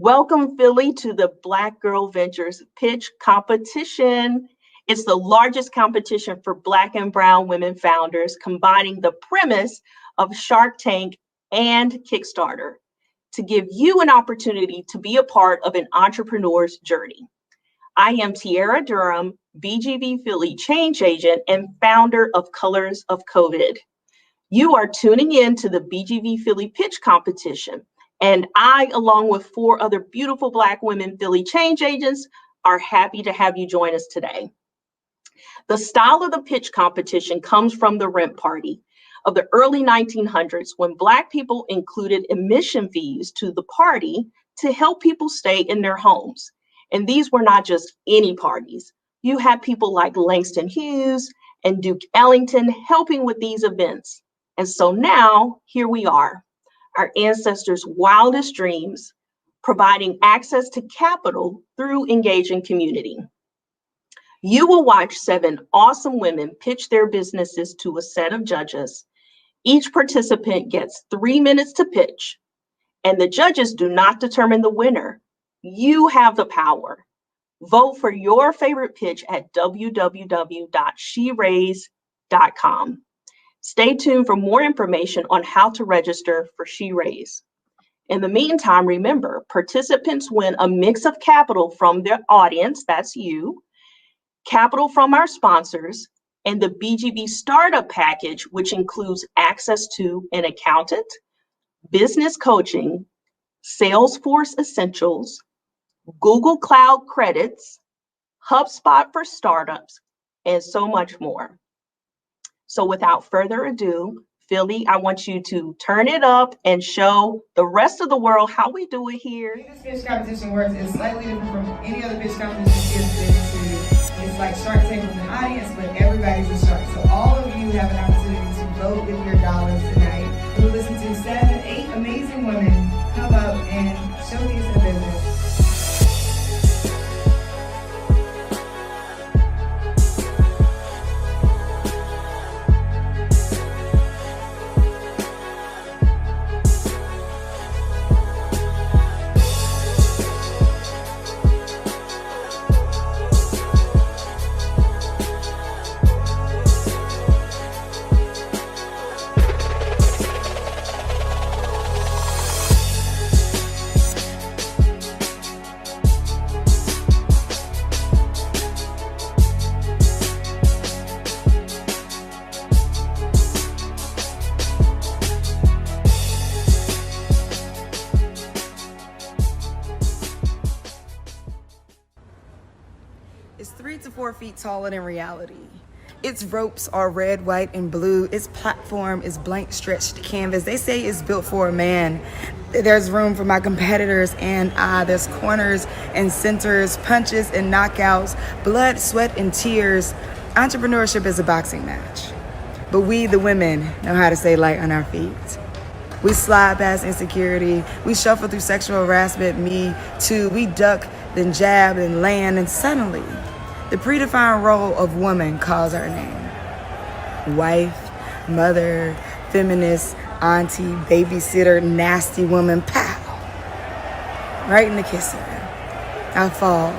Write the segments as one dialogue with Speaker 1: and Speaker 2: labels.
Speaker 1: Welcome, Philly, to the Black Girl Ventures Pitch Competition. It's the largest competition for Black and Brown women founders, combining the premise of Shark Tank and Kickstarter to give you an opportunity to be a part of an entrepreneur's journey. I am Tiara Durham, BGV Philly change agent and founder of Colors of COVID. You are tuning in to the BGV Philly Pitch Competition, and I, along with 4 other beautiful Black women Philly change agents, are happy to have you join us today. The style of the pitch competition comes from the rent party of the early 1900s, when Black people included admission fees to the party to help people stay in their homes. And these were not just any parties. You had people like Langston Hughes and Duke Ellington helping with these events. And so now, here we are, our ancestors' wildest dreams, providing access to capital through engaging community. You will watch 7 awesome women pitch their businesses to a set of judges. Each participant gets 3 minutes to pitch, and the judges do not determine the winner. You have the power. Vote for your favorite pitch at www.sheraise.com. Stay tuned for more information on how to register for She Raise. In the meantime, remember, participants win a mix of capital from their audience, that's you, capital from our sponsors, and the BGV Startup Package, which includes access to an accountant, business coaching, Salesforce Essentials, Google Cloud credits, HubSpot for startups, and so much more. So without further ado, Philly, I want you to turn it up and show the rest of the world how we do it here.
Speaker 2: The way this pitch competition works is slightly different from any other pitch competition you've been to. It's like Shark Tank with an audience, but everybody's a shark. So all of you have an opportunity to vote with your dollars tonight. We'll listen to 7, 8 amazing women come up and showcase their business. It's 3 to 4 feet taller than reality. Its ropes are red, white, and blue. Its platform is blank stretched canvas. They say it's built for a man. There's room for my competitors and I. There's corners and centers, punches and knockouts, blood, sweat, and tears. Entrepreneurship is a boxing match. But we, the women, know how to stay light on our feet. We slide past insecurity. We shuffle through sexual harassment, me too. We duck, then jab, then land, and suddenly, the predefined role of woman calls our name. Wife, mother, feminist, auntie, babysitter, nasty woman, pow. Right in the kisser. I fall.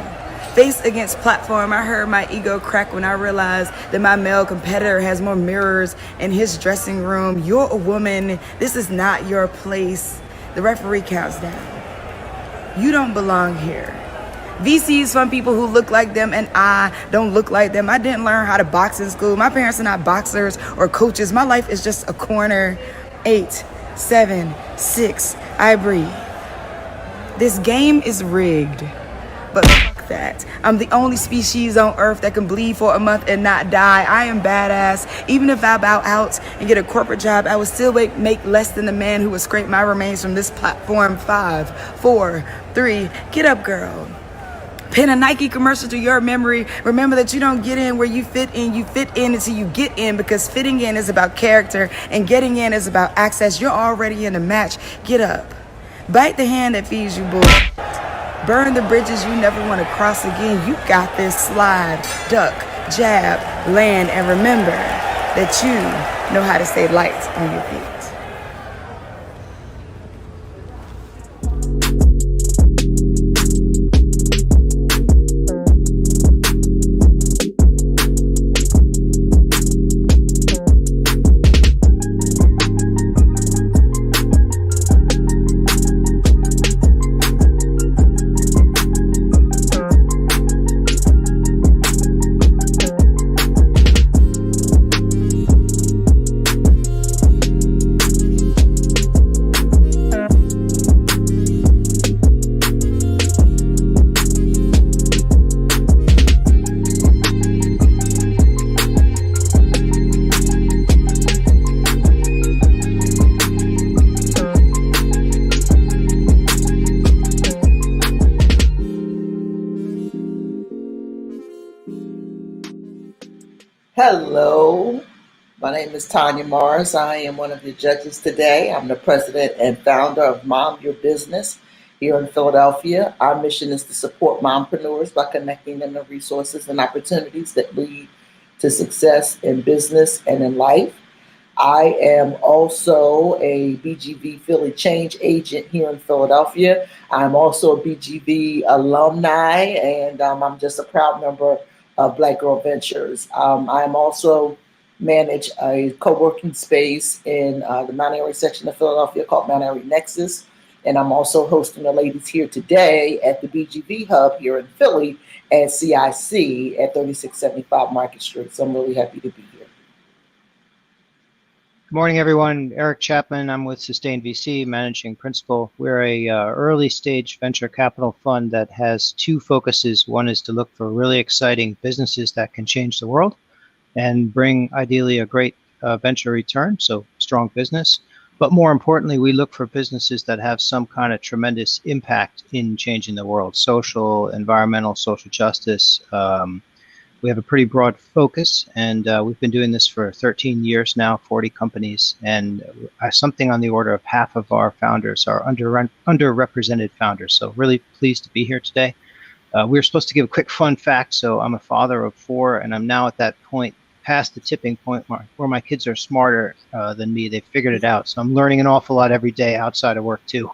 Speaker 2: Face against platform, I heard my ego crack when I realized that my male competitor has more mirrors in his dressing room. You're a woman. This is not your place. The referee counts down. You don't belong here. VCs fund people who look like them, and I don't look like them. I didn't learn how to box in school. My parents are not boxers or coaches. My life is just a corner. 8, 7, 6, I breathe. This game is rigged, but fuck that. I'm the only species on earth that can bleed for a month and not die. I am badass. Even if I bow out and get a corporate job, I would still make less than the man who would scrape my remains from this platform. 5, 4, 3, get up, girl. Pin a Nike commercial to your memory. Remember that you don't get in where you fit in until you get in, because fitting in is about character and getting in is about access. You're already in a match. Get up. Bite the hand that feeds you, boy. Burn the bridges you never want to cross again. You got this. Slide, duck, jab, land, and remember that you know how to stay light on your feet.
Speaker 3: Hello, my name is Tanya Morris. I am one of the judges today. I'm the president and founder of Mom Your Business here in Philadelphia. Our mission is to support mompreneurs by connecting them to resources and opportunities that lead to success in business and in life. I am also a BGV Philly change agent here in Philadelphia. I'm also a BGV alumni, and I'm just a proud member of Black Girl Ventures. I'm also manage a co-working space in the Mount Airy section of Philadelphia called Mount Airy Nexus. And I'm also hosting the ladies here today at the BGV Hub here in Philly at CIC at 3675 Market Street. So I'm really happy to be here.
Speaker 4: Good morning, everyone. Eric Chapman. I'm with Sustain VC, managing principal. We're a early stage venture capital fund that has two focuses. One is to look for really exciting businesses that can change the world and bring ideally a great venture return, so strong business. But more importantly, we look for businesses that have some kind of tremendous impact in changing the world, social, environmental, social justice. We have a pretty broad focus, and we've been doing this for 13 years now, 40 companies, and something on the order of half of our founders are underrepresented founders. So really pleased to be here today. We were supposed to give a quick fun fact. So I'm a father of 4, and I'm now at that point, past the tipping point where my kids are smarter than me. They figured it out. So I'm learning an awful lot every day outside of work too.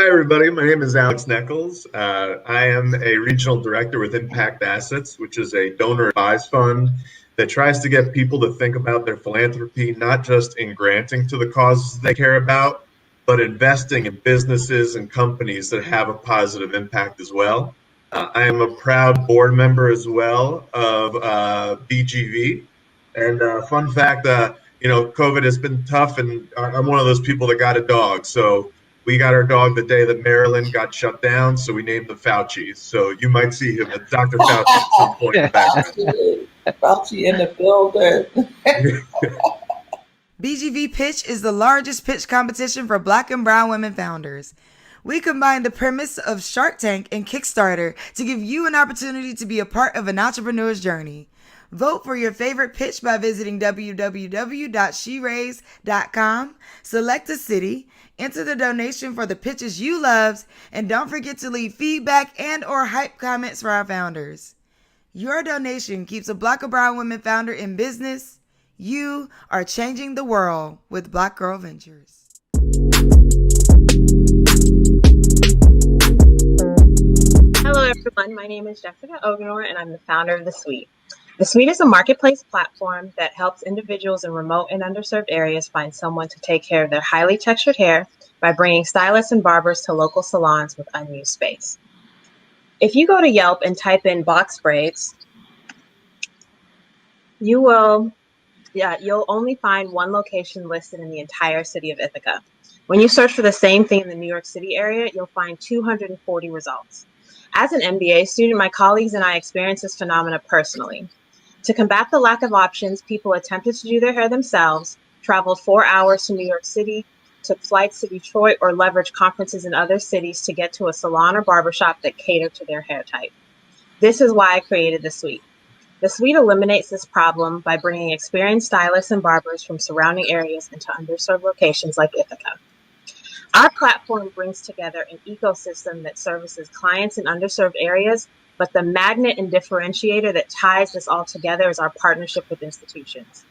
Speaker 5: Hi, everybody. My name is Alex Nichols. I am a regional director with Impact Assets, which is a donor advised fund that tries to get people to think about their philanthropy, not just in granting to the causes they care about, but investing in businesses and companies that have a positive impact as well. I am a proud board member as well of BGV. And fun fact, COVID has been tough, and I'm one of those people that got a dog. So we got our dog the day that Maryland got shut down, so we named him Fauci. So you might see him at Dr. Fauci at some point in the background.
Speaker 3: Fauci in the building.
Speaker 2: BGV Pitch is the largest pitch competition for Black and brown women founders. We combine the premise of Shark Tank and Kickstarter to give you an opportunity to be a part of an entrepreneur's journey. Vote for your favorite pitch by visiting www.sheraise.com, select a city, enter the donation for the pitches you loved, and don't forget to leave feedback and or hype comments for our founders. Your donation keeps a Black or brown women founder in business. You are changing the world with Black Girl Ventures.
Speaker 6: Hello, everyone. My name is Jessica Oganor, and I'm the founder of The Suite. The Suite is a marketplace platform that helps individuals in remote and underserved areas find someone to take care of their highly textured hair by bringing stylists and barbers to local salons with unused space. If you go to Yelp and type in box braids, you'll only find one location listed in the entire city of Ithaca. When you search for the same thing in the New York City area, you'll find 240 results. As an MBA student, my colleagues and I experienced this phenomena personally. To combat the lack of options, people attempted to do their hair themselves, traveled 4 hours to New York City, took flights to Detroit, or leveraged conferences in other cities to get to a salon or barbershop that catered to their hair type. This is why I created The Suite. The Suite eliminates this problem by bringing experienced stylists and barbers from surrounding areas into underserved locations like Ithaca. Our platform brings together an ecosystem that services clients in underserved areas, but the magnet and differentiator that ties this all together is our partnership with institutions.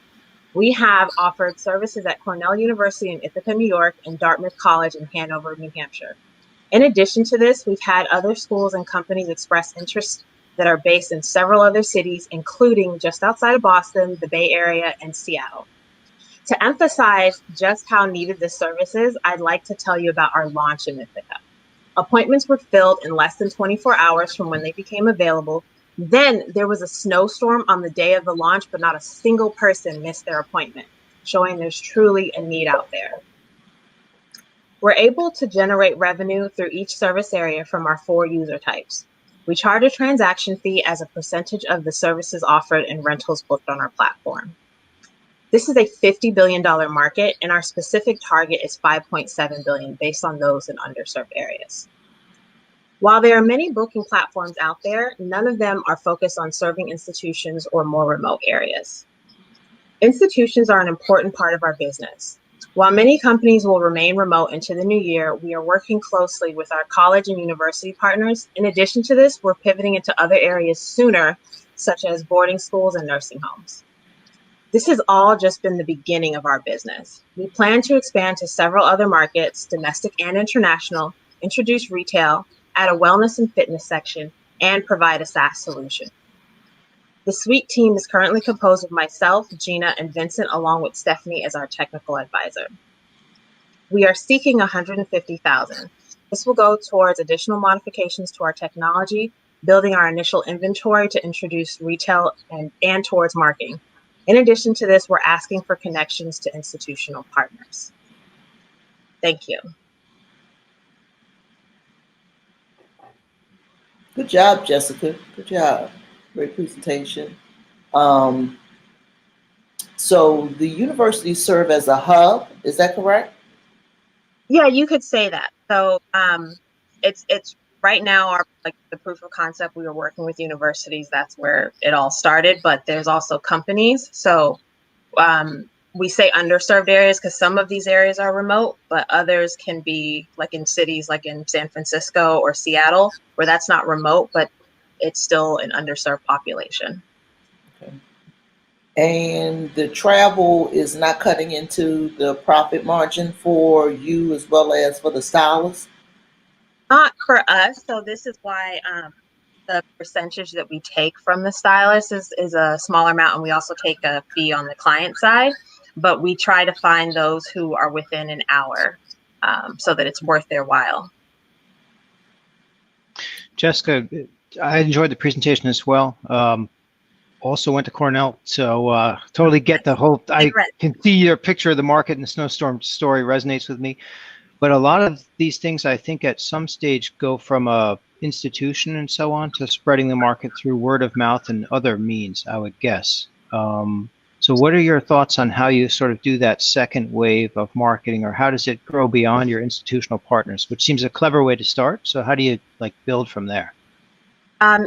Speaker 6: We have offered services at Cornell University in Ithaca, New York, and Dartmouth College in Hanover, New Hampshire. In addition to this, we've had other schools and companies express interest that are based in several other cities, including just outside of Boston, the Bay Area, and Seattle. To emphasize just how needed this service is, I'd like to tell you about our launch in Ithaca. Appointments were filled in less than 24 hours from when they became available. Then there was a snowstorm on the day of the launch, but not a single person missed their appointment, showing there's truly a need out there. We're able to generate revenue through each service area from our 4 user types. We charge a transaction fee as a percentage of the services offered and rentals booked on our platform. This is a $50 billion market, and our specific target is $5.7 billion based on those in underserved areas. While there are many booking platforms out there, none of them are focused on serving institutions or more remote areas. Institutions are an important part of our business. While many companies will remain remote into the new year, we are working closely with our college and university partners. In addition to this, we're pivoting into other areas sooner, such as boarding schools and nursing homes. This has all just been the beginning of our business. We plan to expand to several other markets, domestic and international, introduce retail, add a wellness and fitness section, and provide a SaaS solution. The suite team is currently composed of myself, Gina, and Vincent, along with Stephanie as our technical advisor. We are seeking $150,000. This will go towards additional modifications to our technology, building our initial inventory to introduce retail and towards marketing. In addition to this, we're asking for connections to institutional partners. Thank you.
Speaker 3: Good job, Jessica. Good job. Great presentation. So the universities serve as a hub, is that correct?
Speaker 6: Yeah, you could say that. So it's right now our the proof of concept. We were working with universities. That's where it all started. But there's also companies. So we say underserved areas because some of these areas are remote, but others can be like in cities like in San Francisco or Seattle, where that's not remote, but it's still an underserved population.
Speaker 3: Okay. And the travel is not cutting into the profit margin for you as well as for the stylist?
Speaker 6: Not for us. So this is why the percentage that we take from the stylist is a smaller amount, and we also take a fee on the client side. But we try to find those who are within an hour so that it's worth their while.
Speaker 4: Jessica, I enjoyed the presentation as well. Also went to Cornell, so totally get the whole, I can see your picture of the market and the snowstorm story resonates with me. But a lot of these things, I think at some stage go from a institution and so on to spreading the market through word of mouth and other means, I would guess. So what are your thoughts on how you sort of do that second wave of marketing, or how does it grow beyond your institutional partners, which seems a clever way to start? So how do you like build from there?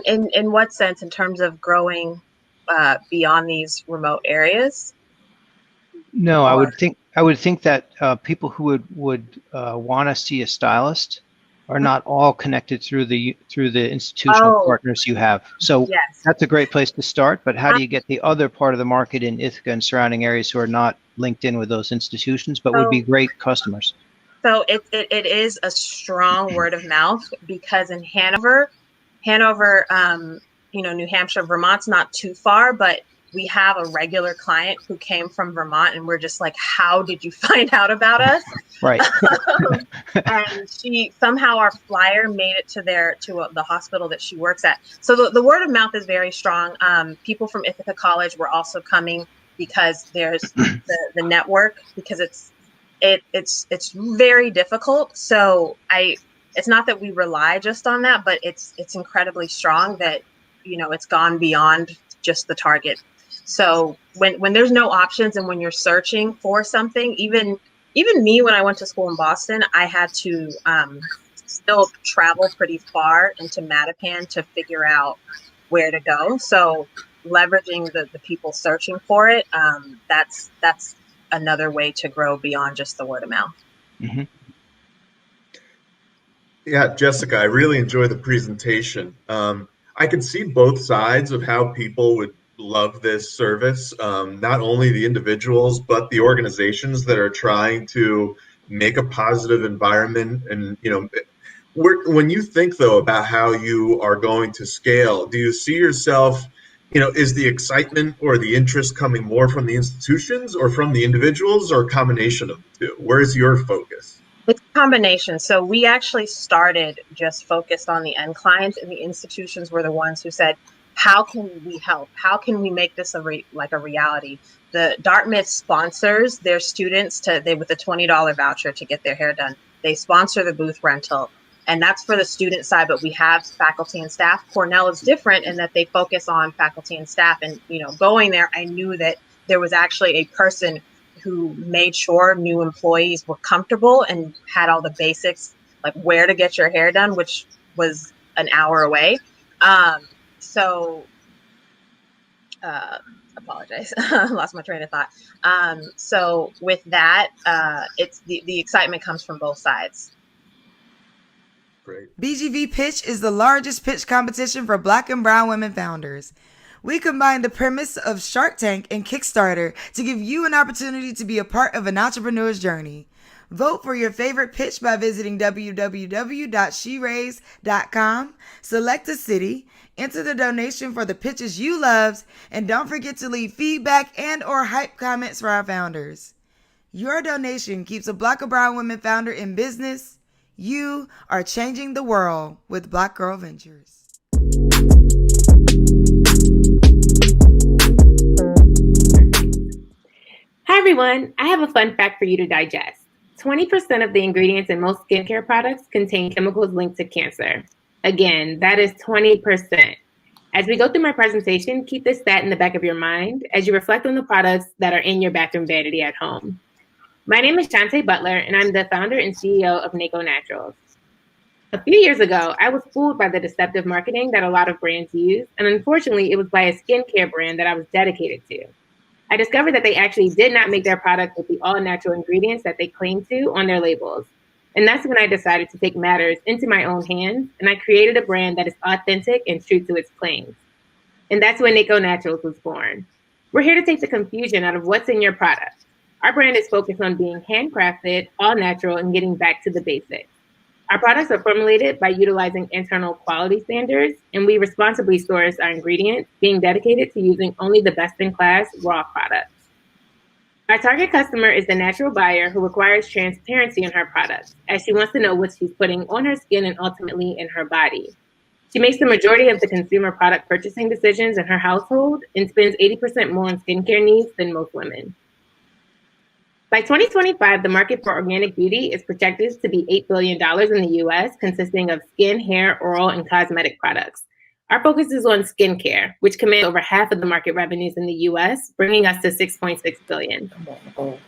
Speaker 6: In what sense, in terms of growing beyond these remote areas?
Speaker 4: No, I would think that people who would want to see a stylist are not all connected through the institutional partners you have. So yes, that's a great place to start. But how do you get the other part of the market in Ithaca and surrounding areas who are not linked in with those institutions, but would be great customers?
Speaker 6: So it is a strong word of mouth, because in Hanover, New Hampshire, Vermont's not too far, but we have a regular client who came from Vermont, and we're just like, how did you find out about us?
Speaker 4: Right.
Speaker 6: And somehow our flyer made it to the hospital that she works at. So the word of mouth is very strong. People from Ithaca College were also coming because there's the network, because it's very difficult. So it's not that we rely just on that, but it's incredibly strong that, it's gone beyond just the target. So when there's no options, and when you're searching for something, even me, when I went to school in Boston, I had to still travel pretty far into Mattapan to figure out where to go. So leveraging the people searching for it, that's another way to grow beyond just the word of mouth.
Speaker 4: Mm-hmm.
Speaker 5: Yeah, Jessica, I really enjoyed the presentation. I could see both sides of how people would love this service, not only the individuals, but the organizations that are trying to make a positive environment. And, when you think, though, about how you are going to scale, do you see yourself, is the excitement or the interest coming more from the institutions or from the individuals, or a combination of the two? Where's your focus?
Speaker 6: It's a combination. So we actually started just focused on the end clients, and the institutions were the ones who said, how can we help? How can we make this a reality? The Dartmouth sponsors their students with a $20 voucher to get their hair done. They sponsor the booth rental, and that's for the student side, but we have faculty and staff. Cornell is different in that they focus on faculty and staff. And, going there, I knew that there was actually a person who made sure new employees were comfortable and had all the basics, like where to get your hair done, which was an hour away. Apologize. Lost my train of thought. So with that, it's the excitement comes from both sides.
Speaker 5: Great.
Speaker 2: BGV Pitch is the largest pitch competition for Black and brown women founders. We combine the premise of Shark Tank and Kickstarter to give you an opportunity to be a part of an entrepreneur's journey. Vote for your favorite pitch by visiting www.sheraise.com, select a city, enter the donation for the pitches you loved, and don't forget to leave feedback and or hype comments for our founders. Your donation keeps a Black or brown women founder in business. You are changing the world with Black Girl Ventures.
Speaker 7: Hi everyone, I have a fun fact for you to digest. 20% of the ingredients in most skincare products contain chemicals linked to cancer. Again, that is 20%. As we go through my presentation, keep this stat in the back of your mind as you reflect on the products that are in your bathroom vanity at home. My name is Shantae Butler, and I'm the founder and CEO of Naco Naturals. A few years ago, I was fooled by the deceptive marketing that a lot of brands use, and unfortunately, it was by a skincare brand that I was dedicated to. I discovered that they actually did not make their product with the all-natural ingredients that they claimed to on their labels. And that's when I decided to take matters into my own hands, and I created a brand that is authentic and true to its claims. And that's when Naco Naturals was born. We're here to take the confusion out of what's in your product. Our brand is focused on being handcrafted, all-natural, and getting back to the basics. Our products are formulated by utilizing internal quality standards, and we responsibly source our ingredients, being dedicated to using only the best-in-class raw products. Our target customer is the natural buyer who requires transparency in her products, as she wants to know what she's putting on her skin and ultimately in her body. She makes the majority of the consumer product purchasing decisions in her household and spends 80% more on skincare needs than most women. By 2025, the market for organic beauty is projected to be $8 billion in the US, consisting of skin, hair, oral, and cosmetic products. Our focus is on skincare, which commands over half of the market revenues in the US, bringing us to $6.6 billion.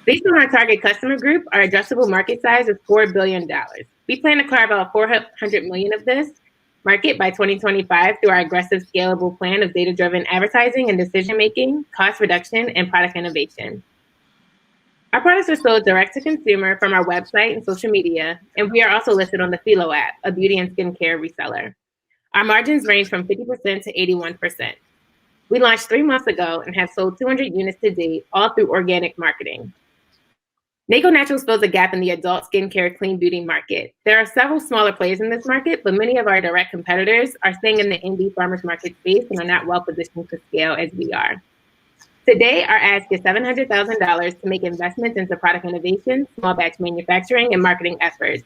Speaker 7: Based on our target customer group, our addressable market size is $4 billion. We plan to carve out $400 million of this market by 2025 through our aggressive, scalable plan of data-driven advertising and decision-making, cost reduction, and product innovation. Our products are sold direct to consumer from our website and social media, and we are also listed on the Philo app, a beauty and skincare reseller. Our margins range from 50% to 81%. We launched 3 months ago and have sold 200 units to date, all through organic marketing. Naco Naturals fills a gap in the adult skincare clean beauty market. There are several smaller players in this market, but many of our direct competitors are staying in the indie farmers market space and are not well positioned to scale as we are. Today, our ask is $700,000 to make investments into product innovation, small batch manufacturing, and marketing efforts.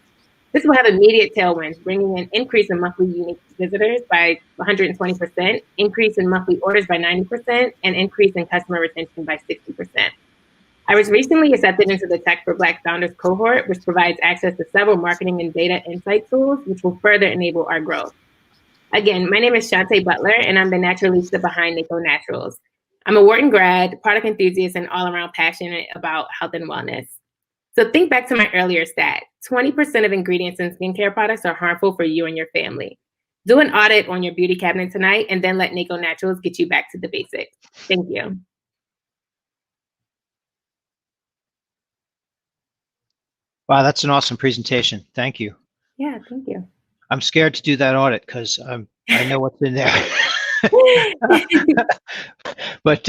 Speaker 7: This will have immediate tailwinds, bringing an increase in monthly unique visitors by 120%, increase in monthly orders by 90%, and increase in customer retention by 60%. I was recently accepted into the Tech for Black Founders cohort, which provides access to several marketing and data insight tools, which will further enable our growth. Again, my name is Shantae Butler, and I'm the naturalista behind Naco Naturals. I'm a Wharton grad, product enthusiast, and all-around passionate about health and wellness. So think back to my earlier stat. 20% of ingredients in skincare products are harmful for you and your family. Do an audit on your beauty cabinet tonight, and then let Naco Naturals get you back to the basics. Thank you.
Speaker 4: Wow, that's an awesome presentation. Thank you.
Speaker 7: Yeah, thank you.
Speaker 4: I'm scared to do that audit because I know what's in there. But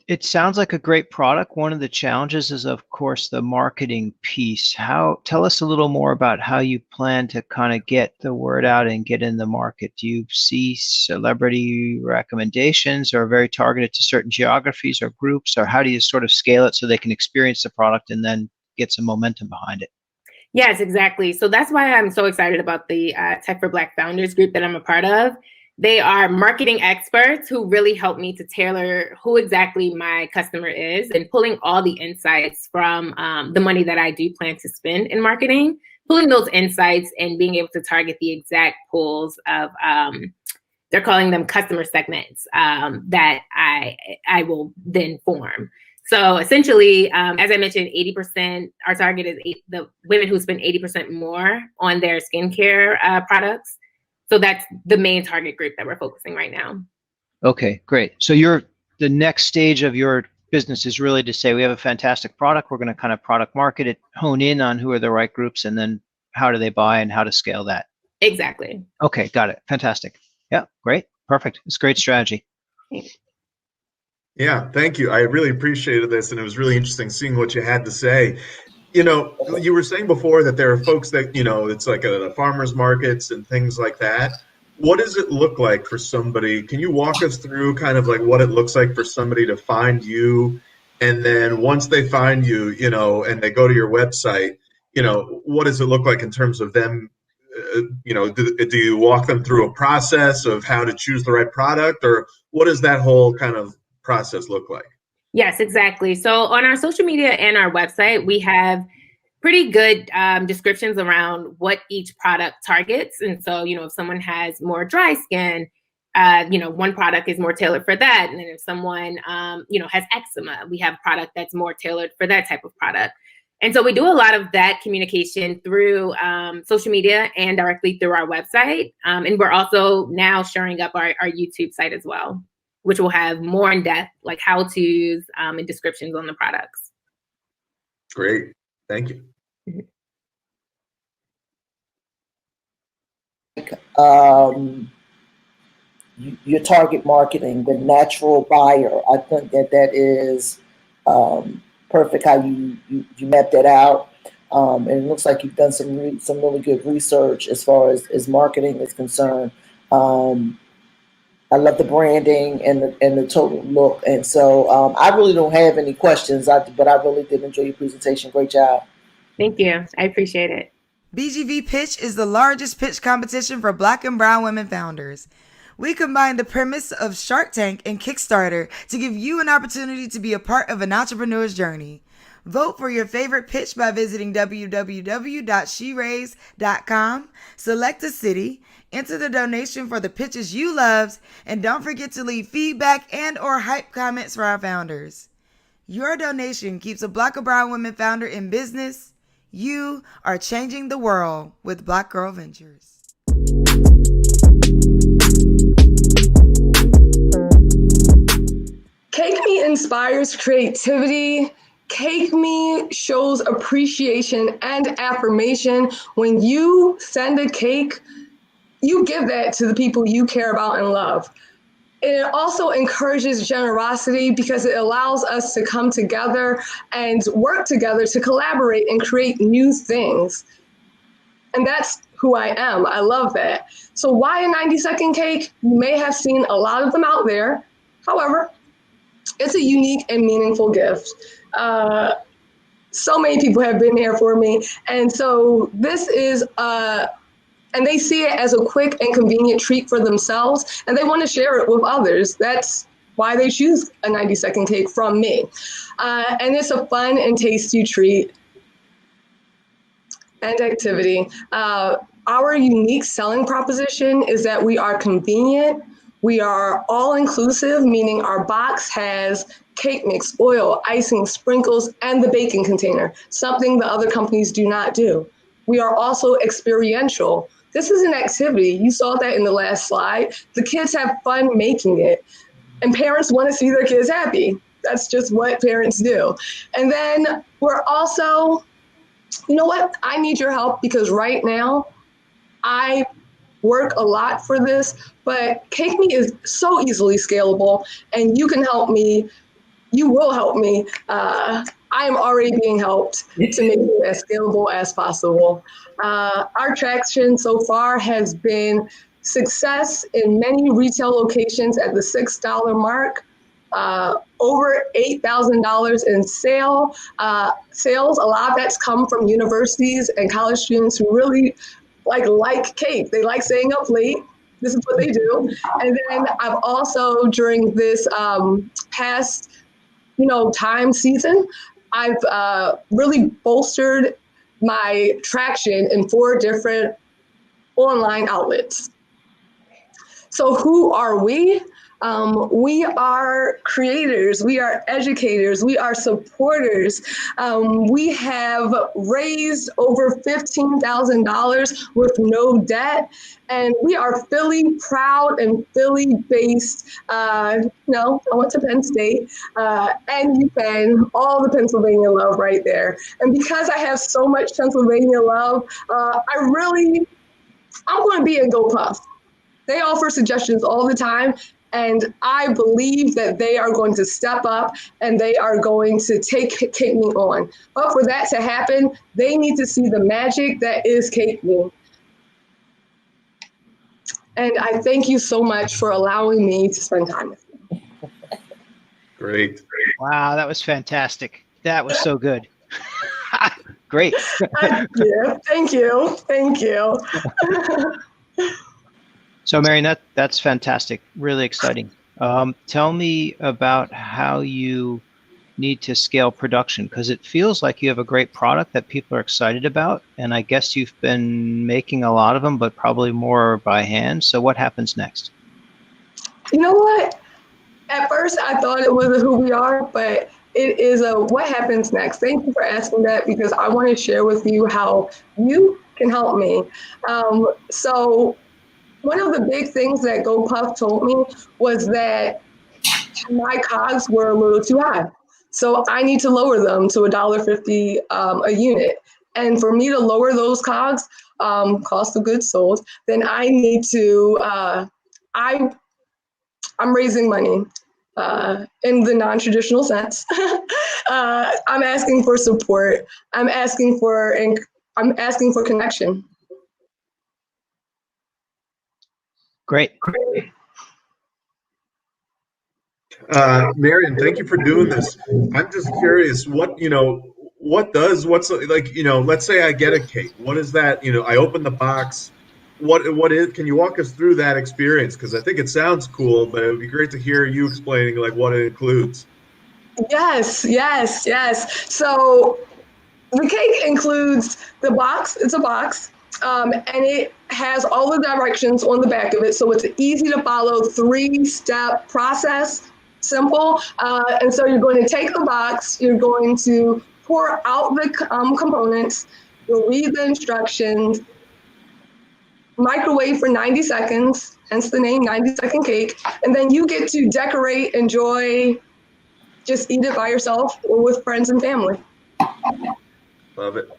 Speaker 4: it sounds like a great product. One of the challenges is, of course, the marketing piece. Tell us a little more about how you plan to kind of get the word out and get in the market. Do you see celebrity recommendations, or very targeted to certain geographies or groups, or how do you sort of scale it so they can experience the product and then get some momentum behind it?
Speaker 7: Yes, exactly. So that's why I'm so excited about the Tech for Black Founders group that I'm a part of. They are marketing experts who really help me to tailor who exactly my customer is, and pulling all the insights from the money that I do plan to spend in marketing, pulling those insights and being able to target the exact pools of, they're calling them customer segments, that I will then form. So essentially, as I mentioned, 80%, our target is the women who spend 80% more on their skincare products. So that's the main target group that we're focusing right now.
Speaker 4: Okay, great. So the next stage of your business is really to say, we have a fantastic product. We're going to kind of product market it, hone in on who are the right groups, and then how do they buy and how to scale that.
Speaker 7: Exactly.
Speaker 4: Okay, got it. Fantastic. Yeah, great. Perfect. It's a great strategy.
Speaker 5: Yeah, thank you. I really appreciated this, and it was really interesting seeing what you had to say. You know, you were saying before that there are folks that, you know, it's like the farmers markets and things like that. What does it look like for somebody? Can you walk us through kind of like what it looks like for somebody to find you? And then once they find you, you know, and they go to your website, you know, what does it look like in terms of them? You know, do you walk them through a process of how to choose the right product, or what does that whole kind of process look like?
Speaker 7: Yes, exactly. So on our social media and our website, we have pretty good descriptions around what each product targets. And so, you know, if someone has more dry skin, you know, one product is more tailored for that. And then if someone, you know, has eczema, we have a product that's more tailored for that type of product. And so we do a lot of that communication through social media and directly through our website. And we're also now shoring up our YouTube site as well, which will have more in-depth, like how-tos and descriptions on the products.
Speaker 5: Great. Thank you.
Speaker 3: Your target marketing, the natural buyer. I think that is perfect how you map that out. And it looks like you've done some really good research as far as marketing is concerned. I love the branding and the total look. And so I really don't have any questions, but I really did enjoy your presentation. Great job.
Speaker 7: Thank you. I appreciate it.
Speaker 2: BGV Pitch is the largest pitch competition for Black and brown women founders. We combine the premise of Shark Tank and Kickstarter to give you an opportunity to be a part of an entrepreneur's journey. Vote for your favorite pitch by visiting www.sheraise.com, select a city, enter the donation for the pitches you loved, and don't forget to leave feedback and or hype comments for our founders. Your donation keeps a Black or brown women founder in business. You are changing the world with Black Girl Ventures.
Speaker 8: Cake Me inspires creativity. Cake Me shows appreciation and affirmation. When you send a cake, you give that to the people you care about and love. It also encourages generosity because it allows us to come together and work together to collaborate and create new things. And that's who I am. I love that. So why a 90-second cake? You may have seen a lot of them out there. However, it's a unique and meaningful gift. So many people have been there for me. And so this is and they see it as a quick and convenient treat for themselves, and they want to share it with others. That's why they choose a 90-second cake from me. And it's a fun and tasty treat and activity. Our unique selling proposition is that we are convenient. We are all-inclusive, meaning our box has cake mix, oil, icing, sprinkles, and the baking container, something the other companies do not do. We are also experiential. This is an activity. You saw that in the last slide. The kids have fun making it, and parents want to see their kids happy. That's just what parents do. And then we're also, you know what? I need your help because right now I work a lot for this, but Cake Me is so easily scalable, and you can help me. You will help me. I am already being helped to make it as scalable as possible. Our traction so far has been success in many retail locations at the $6 mark, over $8,000 in sales. A lot of that's come from universities and college students who really like cake. They like staying up late. This is what they do. And then I've also, during this past time season, I've really bolstered my traction in 4 different online outlets. So who are we? We are creators, we are educators, we are supporters. We have raised over $15,000 with no debt. And we are Philly proud and Philly based. I went to Penn State and UPenn, all the Pennsylvania love right there. And because I have so much Pennsylvania love, I'm going to be a GoPuff. They offer suggestions all the time. And I believe that they are going to step up and they are going to take Cake Me on. But for that to happen, they need to see the magic that is Cake Me. And I thank you so much for allowing me to spend time with you.
Speaker 5: Great.
Speaker 4: Wow, that was fantastic. That was so good. Great.
Speaker 8: Thank you.
Speaker 4: So, Marion, that's fantastic. Really exciting. Tell me about how you need to scale production, because it feels like you have a great product that people are excited about. And I guess you've been making a lot of them, but probably more by hand. So what happens next?
Speaker 8: You know what? At first, I thought it was a who we are, but it is a what happens next. Thank you for asking that, because I want to share with you how you can help me. So one of the big things that GoPuff told me was that my costs were a little too high. So I need to lower them to $1.50 a unit. And for me to lower those costs, cost of goods sold, then I need to, I'm raising money in the non-traditional sense. I'm asking for support. I'm asking for connection.
Speaker 4: Great.
Speaker 5: Marion, thank you for doing this. I'm just curious, let's say I get a cake. What is that? I open the box. What is, can you walk us through that experience? Because I think it sounds cool, but it would be great to hear you explaining what it includes.
Speaker 8: Yes. So the cake includes the box. It's a box. And it has all the directions on the back of it. So it's an easy to follow 3-step process, simple. And so you're going to take the box, you're going to pour out the components, you'll read the instructions, microwave for 90 seconds, hence the name 90-second cake. And then you get to decorate, enjoy, just eat it by yourself or with friends and family.
Speaker 5: Love it.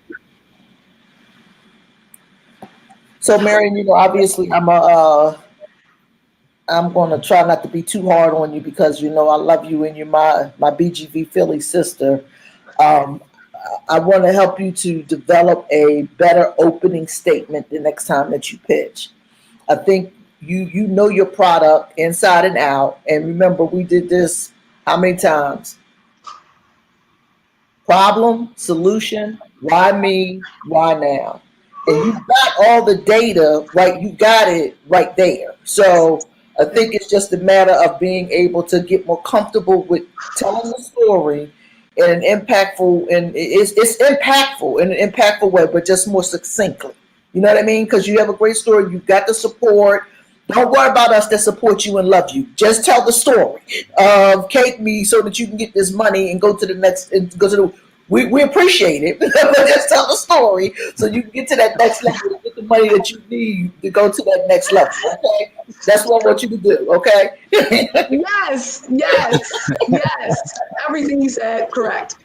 Speaker 3: So, Marion, obviously I'm going to try not to be too hard on you, because, I love you and you're my BGV Philly sister. I want to help you to develop a better opening statement the next time that you pitch. I think you know your product inside and out. And remember, we did this how many times? Problem, solution, why me, why now? And you got all the data, right? You got it right there. So I think it's just a matter of being able to get more comfortable with telling the story in an impactful, and it's impactful in an impactful way, but just more succinctly. You know what I mean? Because you have a great story. You've got the support. Don't worry about us that support you and love you. Just tell the story of Cake Me so that you can get this money and go to the next, we appreciate it, but just tell the story so you can get to that next level and get the money that you need to go to that next level, okay? That's what I want you to do, okay?
Speaker 8: Yes. Everything you said, correct.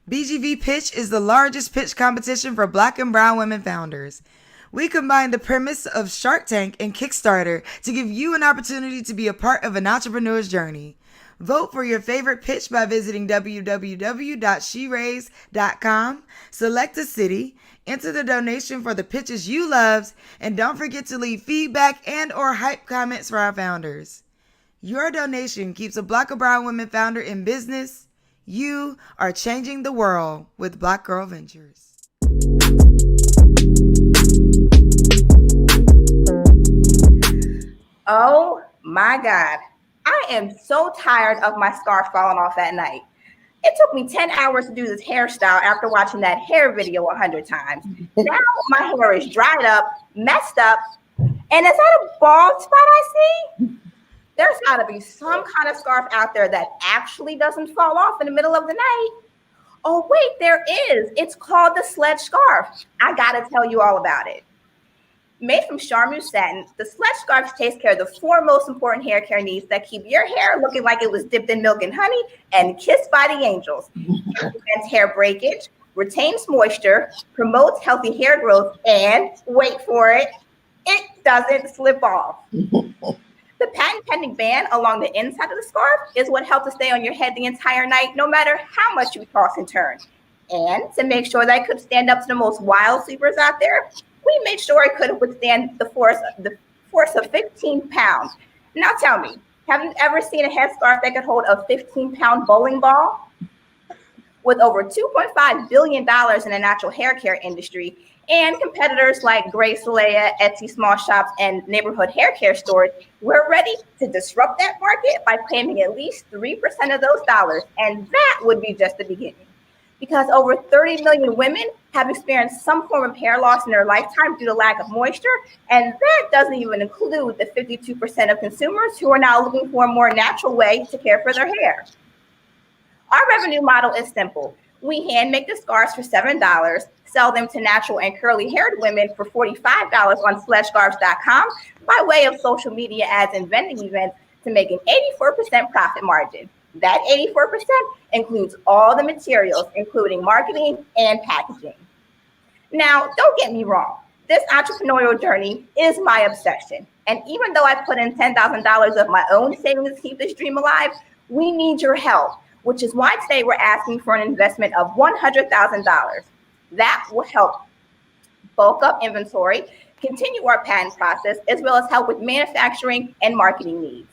Speaker 2: BGV Pitch is the largest pitch competition for Black and brown women founders. We combine the premise of Shark Tank and Kickstarter to give you an opportunity to be a part of an entrepreneur's journey. Vote for your favorite pitch by visiting www.sheraise.com, select a city, enter the donation for the pitches you loved, and don't forget to leave feedback and or hype comments for our founders. Your donation keeps a Black or brown women founder in business. You are changing the world with Black Girl Ventures.
Speaker 9: Oh my God. I am so tired of my scarf falling off at night. It took me 10 hours to do this hairstyle after watching that hair video 100 times. Now my hair is dried up, messed up, and is that a bald spot I see? There's got to be some kind of scarf out there that actually doesn't fall off in the middle of the night. Oh, wait, there is. It's called the Sledge Scarf. I got to tell you all about it. Made from charmeuse satin, the Sledge Scarf takes care of the 4 most important hair care needs that keep your hair looking like it was dipped in milk and honey and kissed by the angels. It prevents hair breakage, retains moisture, promotes healthy hair growth, and wait for it, it doesn't slip off. The patent-pending band along the inside of the scarf is what helps to stay on your head the entire night, no matter how much you toss and turn. And to make sure that it could stand up to the most wild sweepers out there, we made sure it could withstand the force of 15 pounds. Now tell me, have you ever seen a headscarf that could hold a 15-pound bowling ball? With over $2.5 billion in the natural hair care industry and competitors like Grace Leia, Etsy small shops, and neighborhood hair care stores, we're ready to disrupt that market by claiming at least 3% of those dollars. And that would be just the beginning. Because over 30 million women have experienced some form of hair loss in their lifetime due to lack of moisture. And that doesn't even include the 52% of consumers who are now looking for a more natural way to care for their hair. Our revenue model is simple. We hand make the scarves for $7, sell them to natural and curly haired women for $45 on sledgescarves.com by way of social media ads and vending events to make an 84% profit margin. That 84% includes all the materials, including marketing and packaging. Now, don't get me wrong. This entrepreneurial journey is my obsession. And even though I put in $10,000 of my own savings to keep this dream alive, we need your help, which is why today we're asking for an investment of $100,000. That will help bulk up inventory, continue our patent process, as well as help with manufacturing and marketing needs.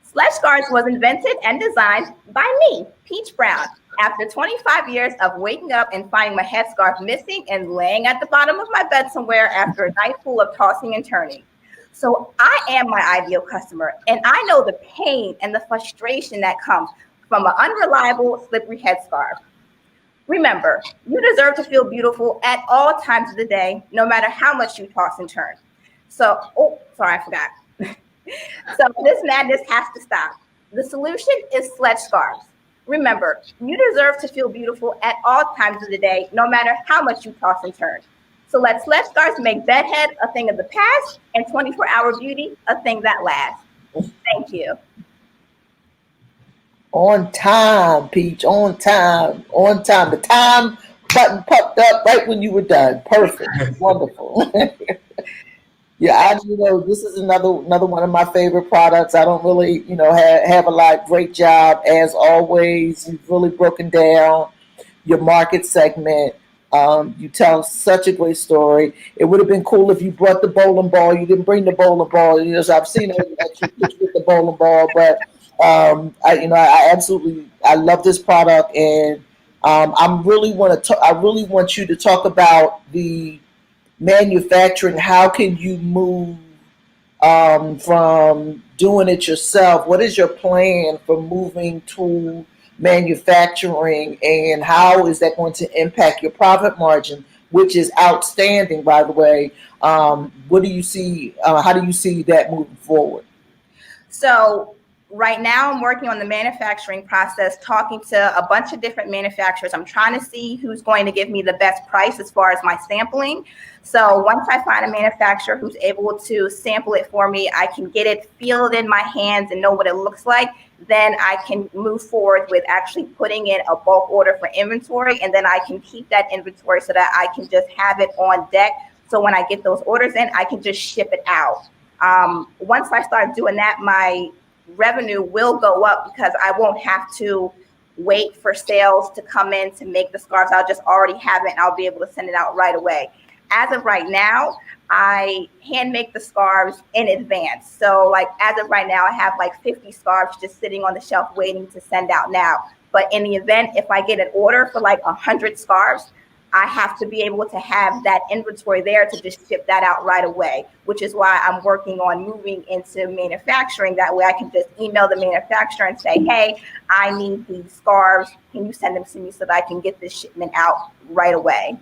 Speaker 9: Sledge Scarves was invented and designed by me, Peach Brown, after 25 years of waking up and finding my headscarf missing and laying at the bottom of my bed somewhere after a night full of tossing and turning. So I am my ideal customer, and I know the pain and the frustration that comes from an unreliable, slippery headscarf. Remember, you deserve to feel beautiful at all times of the day, no matter how much you toss and turn. So, I forgot. So this madness has to stop. The solution is Sledge Scarves. Remember, you deserve to feel beautiful at all times of the day, no matter how much you toss and turn. So let Sledge Scarves make bedhead a thing of the past and 24-hour beauty a thing that lasts. Thank you.
Speaker 3: On time, Peach, on time. The time button popped up right when you were done. Perfect. Wonderful. Yeah, this is another one of my favorite products. I don't really, have a lot. Great job as always. You've really broken down your market segment. You tell such a great story. It would have been cool if you brought the bowling ball. You didn't bring the bowling ball. So I've seen it with the bowling ball, but I love this product, and I really want you to talk about the manufacturing. How can you move from doing it yourself? What is your plan for moving to manufacturing, and how is that going to impact your profit margin, which is outstanding, by the way? What do you see? How do you see that moving forward?
Speaker 9: So right now I'm working on the manufacturing process, talking to a bunch of different manufacturers. I'm trying to see who's going to give me the best price as far as my sampling. So once I find a manufacturer who's able to sample it for me, I can get it, feel it in my hands and know what it looks like. Then I can move forward with actually putting in a bulk order for inventory. And then I can keep that inventory so that I can just have it on deck. So when I get those orders in, I can just ship it out. Once I start doing that, my revenue will go up because I won't have to wait for sales to come in to make the scarves. I'll just already have it and I'll be able to send it out right away. As of right now, I hand make the scarves in advance. So as of right now, I have 50 scarves just sitting on the shelf waiting to send out now. But in the event, if I get an order for 100 scarves, I have to be able to have that inventory there to just ship that out right away, which is why I'm working on moving into manufacturing. That way I can just email the manufacturer and say, hey, I need these scarves. Can you send them to me so that I can get this shipment out right away?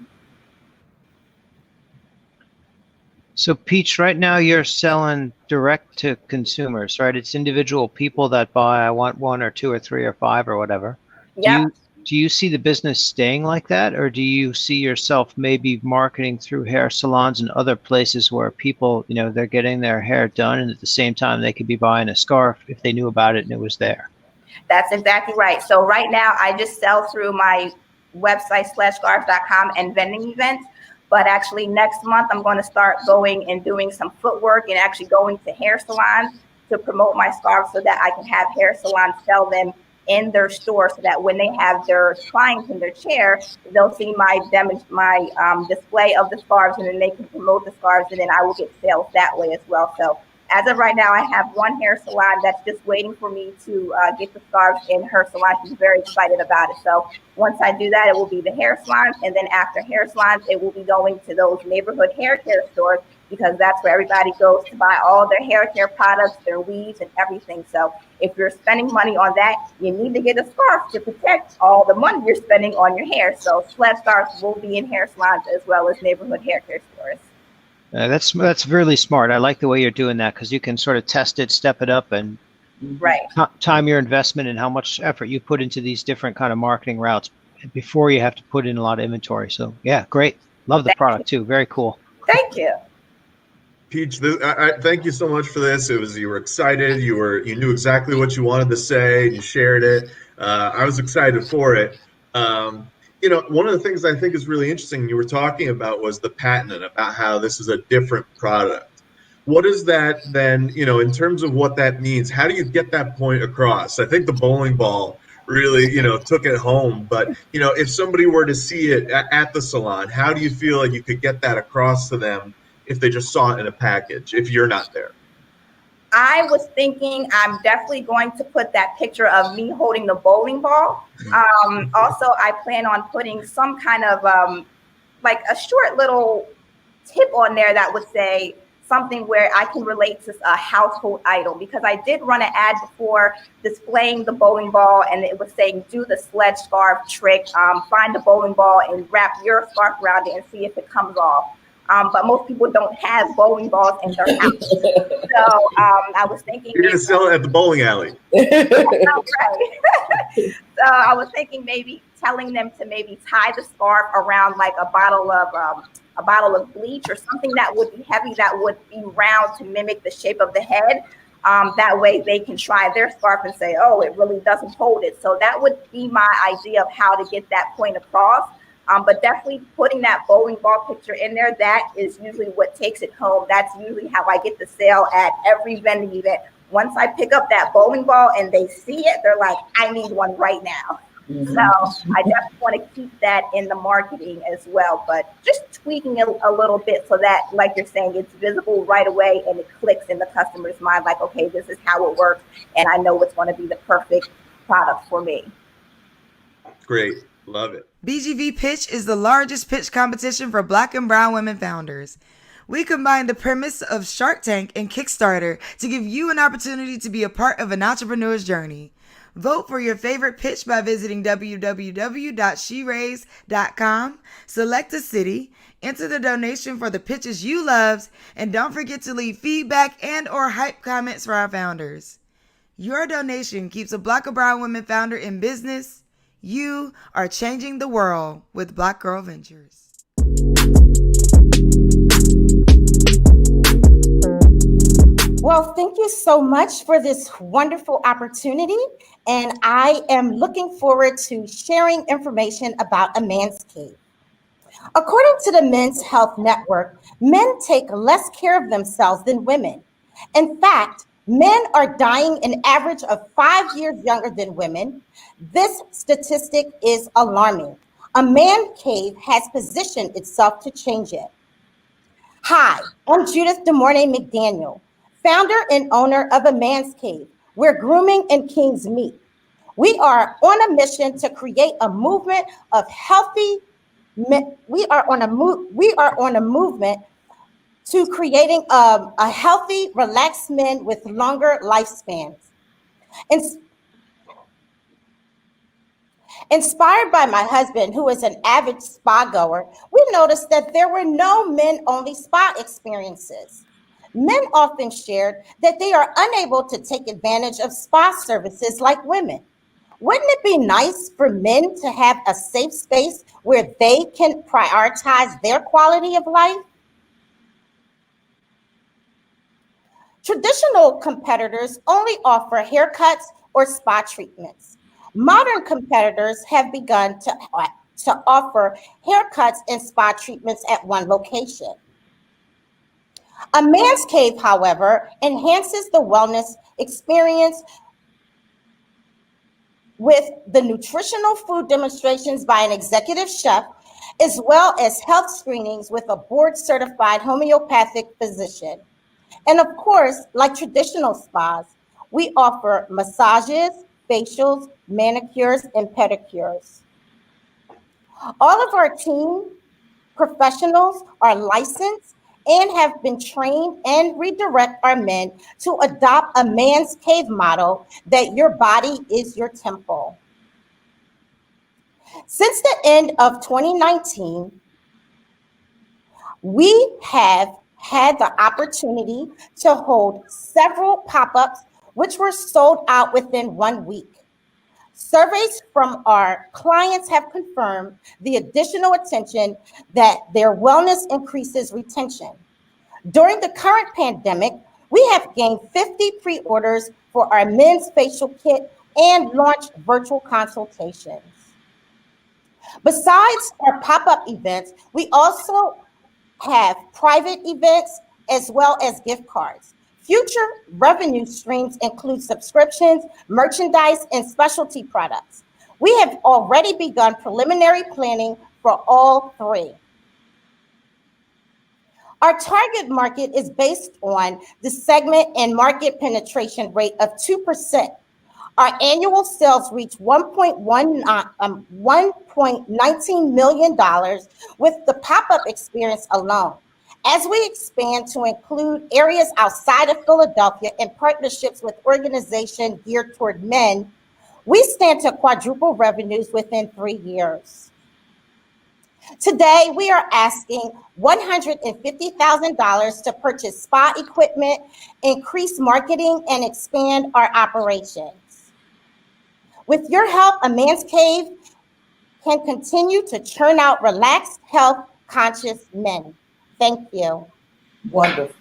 Speaker 4: So Peach, right now you're selling direct to consumers, right? It's individual people that buy, I want 1 or 2 or 3 or 5 or whatever.
Speaker 9: Yep.
Speaker 4: Do you see the business staying like that, or do you see yourself maybe marketing through hair salons and other places where people, they're getting their hair done, and at the same time they could be buying a scarf if they knew about it and it was there?
Speaker 9: That's exactly right. So right now I just sell through my website, sledgescarf.com, and vending events. But actually next month I'm going to start going and doing some footwork and actually going to hair salons to promote my scarves so that I can have hair salons sell them in their store, so that when they have their clients in their chair, they'll see my display of the scarves, and then they can promote the scarves, and then I will get sales that way as well. So as of right now, I have one hair salon that's just waiting for me to get the scarves in her salon. She's very excited about it. So once I do that, it will be the hair salons, and then after hair salons, it will be going to those neighborhood hair care stores, because that's where everybody goes to buy all their hair care products, their weaves, and everything. So if you're spending money on that, you need to get a scarf to protect all the money you're spending on your hair. So Sledge Scarf will be in hair salons as well as neighborhood hair care stores.
Speaker 4: That's really smart. I like the way you're doing that, because you can sort of test it, step it up, and time your investment and how much effort you put into these different kind of marketing routes before you have to put in a lot of inventory. So yeah, great. Love the product too. Very cool.
Speaker 9: Thank you.
Speaker 5: Peach, I thank you so much for this. You were excited. You knew exactly what you wanted to say. You shared it. I was excited for it. One of the things I think is really interesting you were talking about was the patent, about how this is a different product. What is that then, in terms of what that means? How do you get that point across? I think the bowling ball really, took it home. But, if somebody were to see it at the salon, how do you feel like you could get that across to them if they just saw it in a package, if you're not there?
Speaker 9: I was thinking I'm definitely going to put that picture of me holding the bowling ball. Also, I plan on putting some kind of like a short little tip on there that would say something where I can relate to a household item, because I did run an ad before displaying the bowling ball, and it was saying, do the sledge scarf trick, find the bowling ball and wrap your scarf around it and see if it comes off. But most people don't have bowling balls in their house. So I was thinking,
Speaker 5: you're going to sell it at the bowling alley.
Speaker 9: Right. So I was thinking maybe telling them to maybe tie the scarf around like a bottle of bleach or something that would be heavy, that would be round to mimic the shape of the head. That way they can try their scarf and say, oh, it really doesn't hold it. So that would be my idea of how to get that point across. But definitely putting that bowling ball picture in there, that is usually what takes it home. That's usually how I get the sale at every vending event. Once I pick up that bowling ball and they see it, they're like, I need one right now. Mm-hmm. So I definitely want to keep that in the marketing as well, but just tweaking it a little bit so that, like you're saying, it's visible right away and it clicks in the customer's mind like, okay, this is how it works, and I know it's going to be the perfect product for me.
Speaker 5: Great. Love it.
Speaker 2: BGV Pitch is the largest pitch competition for Black and brown women founders. We combine the premise of Shark Tank and Kickstarter to give you an opportunity to be a part of an entrepreneur's journey. Vote for your favorite pitch by visiting www.sheraise.com, select a city, enter the donation for the pitches you loved, and don't forget to leave feedback and or hype comments for our founders. Your donation keeps a Black or brown women founder in business. You are changing the world with Black Girl Ventures.
Speaker 10: Well, thank you so much for this wonderful opportunity. And I am looking forward to sharing information about a man's cave. According to the Men's Health Network, men take less care of themselves than women. In fact, men are dying an average of 5 years younger than women. This statistic is alarming. A man cave has positioned itself to change it. Hi, I'm Judith DeMornay McDaniel, founder and owner of A Man's Cave, where grooming and kings meet. We are on a mission to create a movement of healthy men. We are on a movement to creating a healthy, relaxed men with longer lifespans. Inspired by my husband, who is an avid spa goer, we noticed that there were no men-only spa experiences. Men often shared that they are unable to take advantage of spa services like women. Wouldn't it be nice for men to have a safe space where they can prioritize their quality of life? Traditional competitors only offer haircuts or spa treatments. Modern competitors have begun to offer haircuts and spa treatments at one location. A man's cave, however, enhances the wellness experience with the nutritional food demonstrations by an executive chef, as well as health screenings with a board-certified homeopathic physician. And of course, like traditional spas, we offer massages, facials, manicures, and pedicures. All of our team professionals are licensed and have been trained and redirect our men to adopt a man's cave model that your body is your temple. Since the end of 2019, we have had the opportunity to hold several pop-ups which were sold out within 1 week. Surveys from our clients have confirmed the additional attention that their wellness increases retention. During the current pandemic, we have gained 50 pre-orders for our men's facial kit and launched virtual consultations. Besides our pop-up events, we also have private events as well as gift cards. Future revenue streams include subscriptions, merchandise, and specialty products. We have already begun preliminary planning for all three. Our target market is based on the segment and market penetration rate of 2%. Our annual sales reach $1.19 million with the pop-up experience alone. As we expand to include areas outside of Philadelphia and partnerships with organizations geared toward men, we stand to quadruple revenues within 3 years. Today, we are asking $150,000 to purchase spa equipment, increase marketing, and expand our operations. With your help, a man's cave can continue to churn out relaxed, health-conscious men. Thank you.
Speaker 3: Wonderful.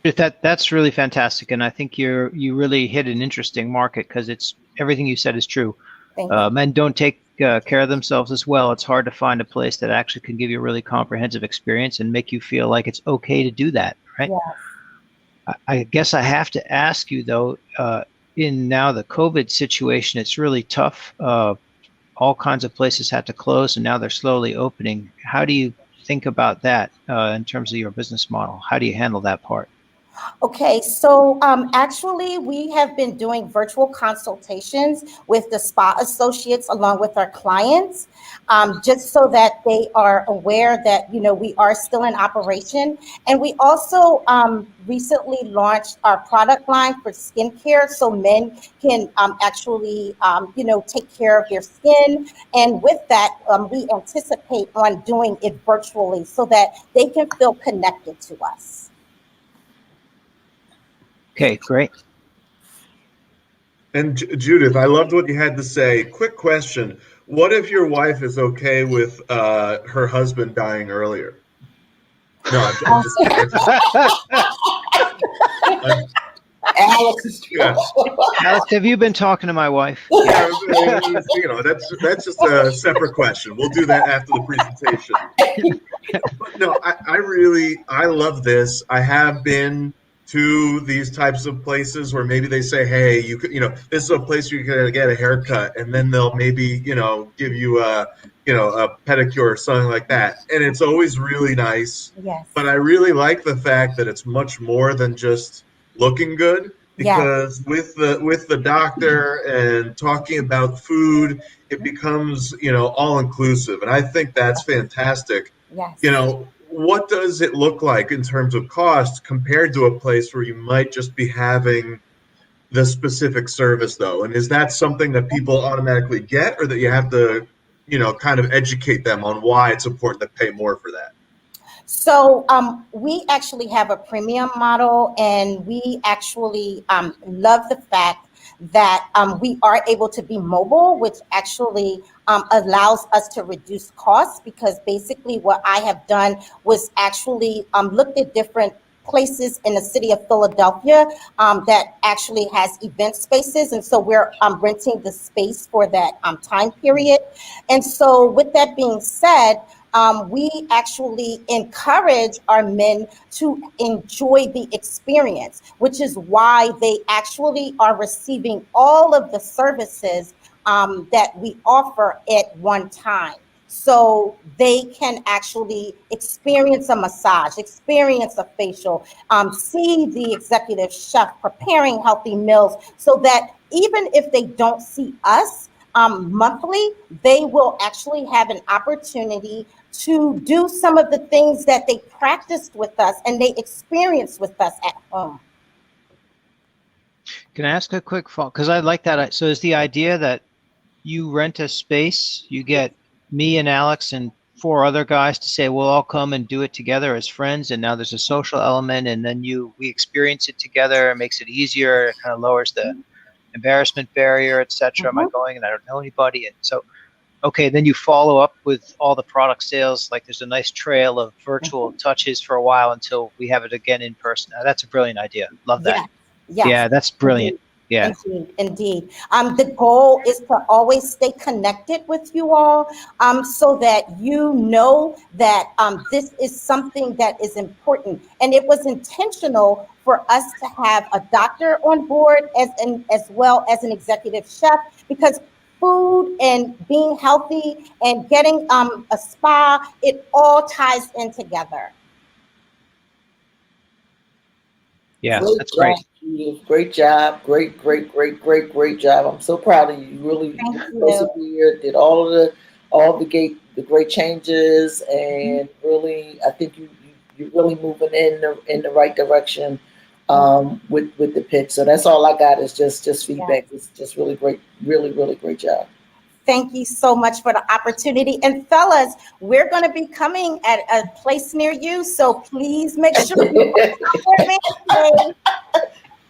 Speaker 4: That's really fantastic, and I think you really hit an interesting market because it's everything you said is true. Men don't take care of themselves as well. It's hard to find a place that actually can give you a really comprehensive experience and make you feel like it's okay to do that, right?
Speaker 10: Yes.
Speaker 4: I guess I have to ask you though, in now the COVID situation, it's really tough. All kinds of places had to close and now they're slowly opening. How do you think about that in terms of your business model? How do you handle that part?
Speaker 10: Okay, so actually we have been doing virtual consultations with the spa associates along with our clients, just so that they are aware that, we are still in operation. And we also recently launched our product line for skincare so men can actually, take care of their skin. And with that, we anticipate on doing it virtually so that they can feel connected to us.
Speaker 4: Okay, great.
Speaker 5: And Judith, I loved what you had to say. Quick question. What if your wife is okay with her husband dying earlier? No, I'm just
Speaker 3: Alex,
Speaker 5: yeah.
Speaker 4: Alex, have you been talking to my wife?
Speaker 5: Yeah, that's just a separate question. We'll do that after the presentation. But no, I love this. I have been to these types of places where maybe they say, hey, you could, this is a place where you can get a haircut, and then they'll maybe, give you a pedicure or something like that. And it's always really nice.
Speaker 10: Yes.
Speaker 5: But I really like the fact that it's much more than just looking good, because with the doctor and talking about food, it becomes, all inclusive. And I think that's fantastic.
Speaker 10: Yes.
Speaker 5: What does it look like in terms of cost compared to a place where you might just be having, the specific service though? And is that something that people automatically get, or that you have to, kind of educate them on why it's important to pay more for that?
Speaker 10: So we actually have a premium model, and we actually love the fact that we are able to be mobile, which actually allows us to reduce costs, because basically what I have done was actually looked at different places in the city of Philadelphia that actually has event spaces. And so we're renting the space for that time period. And so with that being said, we actually encourage our men to enjoy the experience, which is why they actually are receiving all of the services that we offer at one time. So they can actually experience a massage, experience a facial, see the executive chef preparing healthy meals, so that even if they don't see us monthly, they will actually have an opportunity to do some of the things that they practiced with us and they experienced with us at home.
Speaker 4: Can I ask a quick follow-up? Because I like that. So is the idea that you rent a space, you get me and Alex and 4 other guys to say, we'll all come and do it together as friends, and now there's a social element, and then we experience it together. It makes it easier. It kind of lowers the embarrassment barrier, etc. Am I going and I don't know anybody? And so, okay, then you follow up with all the product sales. Like there's a nice trail of virtual touches for a while until we have it again in person. Now, that's a brilliant idea. Love that.
Speaker 10: Yes.
Speaker 4: Yeah, that's brilliant. Yeah.
Speaker 10: Indeed. The goal is to always stay connected with you all, so that you know that this is something that is important. And it was intentional for us to have a doctor on board as well as an executive chef, because food and being healthy and getting a spa, it all ties in together.
Speaker 4: Yeah, that's great.
Speaker 3: Great job. Great job. I'm so proud of you. You really persevered, did all the great changes, and really, I think you're really moving in the right direction with the pitch. So that's all I got is just feedback. It's just really great, really great job.
Speaker 10: Thank you so much for the opportunity. And fellas, we're going to be coming at a place near you, so please make sure you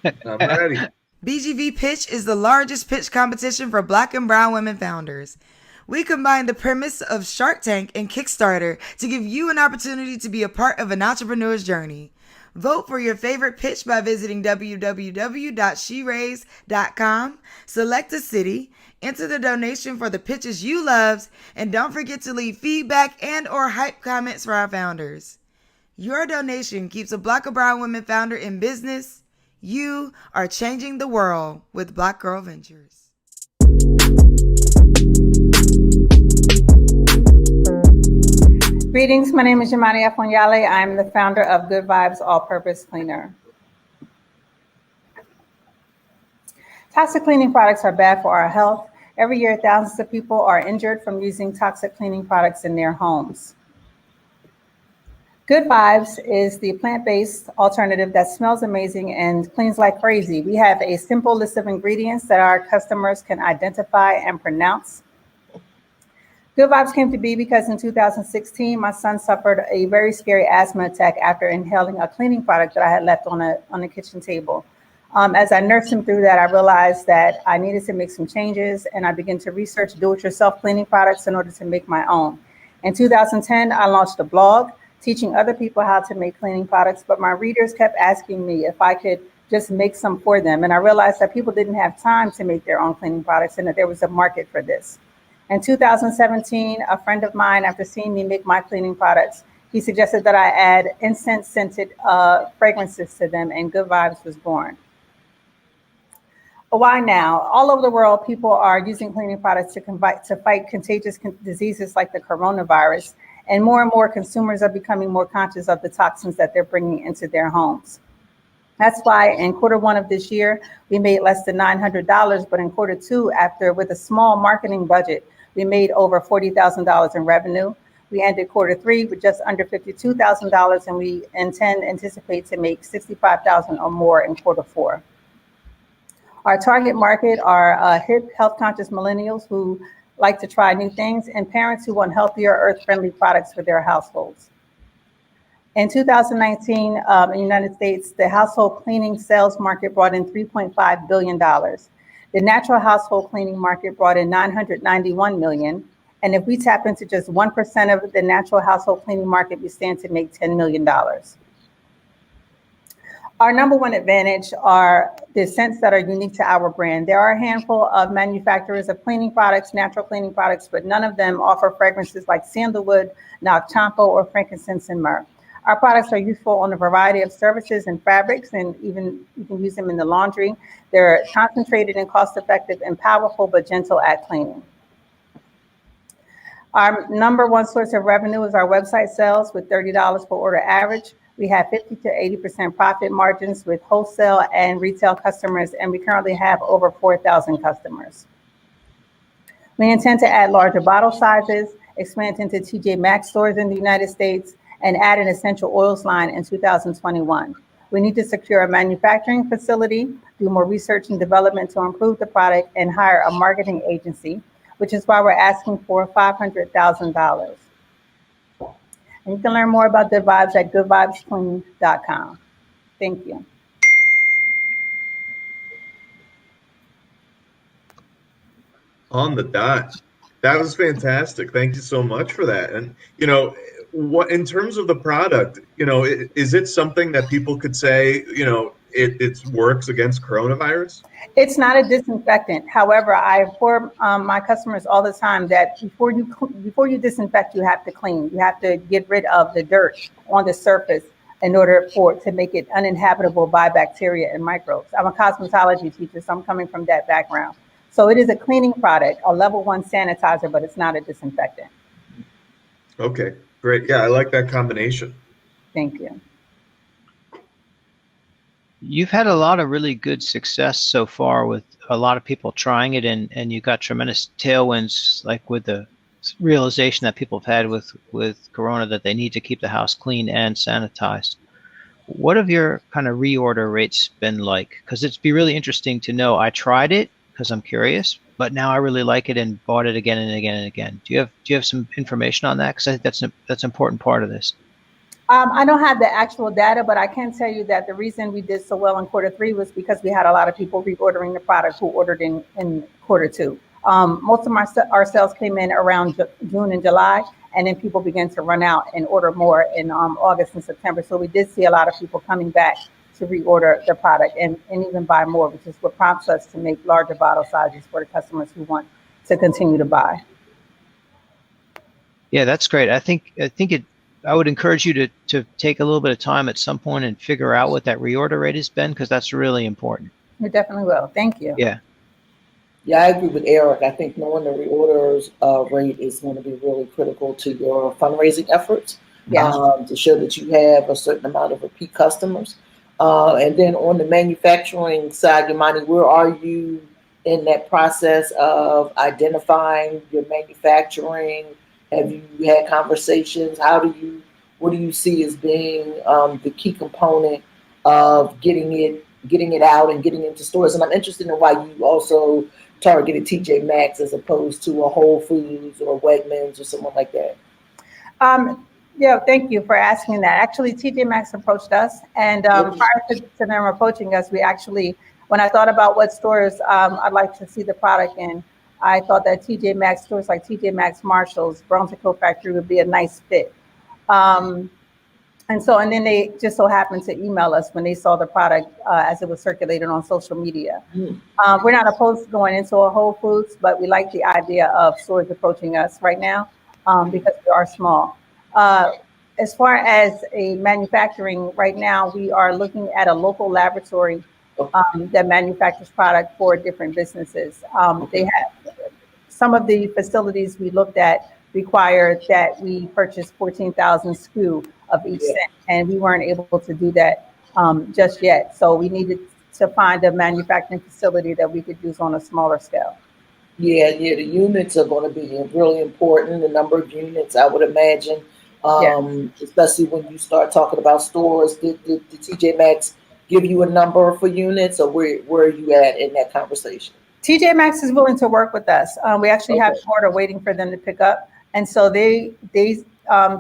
Speaker 5: I'm ready.
Speaker 2: BGV Pitch is the largest pitch competition for Black and brown women founders. We combine the premise of Shark Tank and Kickstarter to give you an opportunity to be a part of an entrepreneur's journey. Vote for your favorite pitch by visiting www.sheraise.com, select a city, enter the donation for the pitches you loved, and don't forget to leave feedback and or hype comments for our founders. Your donation keeps a Black or brown women founder in business. You are changing the world with Black Girl Ventures.
Speaker 11: Greetings, my name is Yamani Afonyale. I'm the founder of Good Vibes All-Purpose Cleaner. Toxic cleaning products are bad for our health. Every year, thousands of people are injured from using toxic cleaning products in their homes. Good Vibes is the plant-based alternative that smells amazing and cleans like crazy. We have a simple list of ingredients that our customers can identify and pronounce. Good Vibes came to be because in 2016, my son suffered a very scary asthma attack after inhaling a cleaning product that I had left on the kitchen table. As I nursed him through that, I realized that I needed to make some changes, and I began to research do-it-yourself cleaning products in order to make my own. In 2010, I launched a blog teaching other people how to make cleaning products, but my readers kept asking me if I could just make some for them. And I realized that people didn't have time to make their own cleaning products and that there was a market for this. In 2017, a friend of mine, after seeing me make my cleaning products, he suggested that I add incense-scented fragrances to them, and Good Vibes was born. Why now? All over the world, people are using cleaning products to fight contagious diseases like the coronavirus, and more consumers are becoming more conscious of the toxins that they're bringing into their homes. That's why in Q1 of this year, we made less than $900, but in Q2, with a small marketing budget, we made over $40,000 in revenue. We ended Q3 with just under $52,000, and we anticipate to make $65,000 or more in Q4. Our target market are hip, health-conscious millennials who like to try new things and parents who want healthier, earth-friendly products for their households. In 2019, in the United States, the household cleaning sales market brought in $3.5 billion. The natural household cleaning market brought in $991 million. And if we tap into just 1% of the natural household cleaning market, we stand to make $10 million. Our number one advantage are the scents that are unique to our brand. There are a handful of manufacturers of cleaning products, natural cleaning products, but none of them offer fragrances like sandalwood, Noctampo, or frankincense and myrrh. Our products are useful on a variety of surfaces and fabrics, and even you can use them in the laundry. They're concentrated and cost-effective and powerful, but gentle at cleaning. Our number one source of revenue is our website sales with $30 per order average. We have 50 to 80% profit margins with wholesale and retail customers, and we currently have over 4,000 customers. We intend to add larger bottle sizes, expand into TJ Maxx stores in the United States, and add an essential oils line in 2021. We need to secure a manufacturing facility, do more research and development to improve the product, and hire a marketing agency, which is why we're asking for $500,000. And you can learn more about Good Vibes at goodvibesclean.com. Thank you.
Speaker 5: On the dot. That was fantastic. Thank you so much for that. And, you know, what in terms of the product, you know, is it something that people could say, you know, it works against coronavirus?
Speaker 11: It's not a disinfectant. However, I inform my customers all the time that before you disinfect, you have to clean. You have to get rid of the dirt on the surface in order to make it uninhabitable by bacteria and microbes. I'm a cosmetology teacher, so I'm coming from that background. So it is a cleaning product, a level 1 sanitizer, but it's not a disinfectant.
Speaker 5: Okay, great. Yeah, I like that combination.
Speaker 11: Thank you.
Speaker 4: You've had a lot of really good success so far with a lot of people trying it, and you got tremendous tailwinds, like with the realization that people have had with Corona that they need to keep the house clean and sanitized. What have your kind of reorder rates been like? Because it'd be really interesting to know. I tried it because I'm curious, but now I really like it and bought it again and again and again. Do you have some information on that? Because I think that's an important part of this.
Speaker 11: I don't have the actual data, but I can tell you that the reason we did so well in Q3 was because we had a lot of people reordering the product who ordered in Q2. Most of our sales came in around June and July, and then people began to run out and order more in August and September. So we did see a lot of people coming back to reorder the product and even buy more, which is what prompts us to make larger bottle sizes for the customers who want to continue to buy.
Speaker 4: Yeah, that's great. I would encourage you to take a little bit of time at some point and figure out what that reorder rate has been, because that's really important.
Speaker 11: We definitely will. Thank you.
Speaker 4: Yeah.
Speaker 3: Yeah, I agree with Eric. I think knowing the reorders rate is going to be really critical to your fundraising efforts.
Speaker 11: Yes.
Speaker 3: To show that you have a certain amount of repeat customers. And then on the manufacturing side, Yamani, where are you in that process of identifying your manufacturing? Have you had conversations? What do you see as being the key component of getting it out and getting into stores? And I'm interested in why you also targeted TJ Maxx as opposed to a Whole Foods or Wegmans or someone like that.
Speaker 11: Yeah, thank you for asking that. Actually, TJ Maxx approached us, and prior to them approaching us, when I thought about what stores I'd like to see the product in, I thought that TJ Maxx stores like TJ Maxx, Marshalls, Brunswick Factory would be a nice fit. And then they just so happened to email us when they saw the product as it was circulated on social media. We're not opposed to going into a Whole Foods, but we like the idea of stores approaching us right now because we are small. As far as a manufacturing, right now we are looking at a local laboratory that manufactures product for different businesses. They have some of the facilities we looked at required that we purchase 14,000 SKU of each scent, and we weren't able to do that just yet. So we needed to find a manufacturing facility that we could use on a smaller scale.
Speaker 3: Yeah, the units are going to be really important. The number of units, I would imagine, especially when you start talking about stores. Did TJ Maxx give you a number for units, or where are you at in that conversation?
Speaker 11: TJ Maxx is willing to work with us. We actually have
Speaker 3: Okay.
Speaker 11: an order waiting for them to pick up. And so they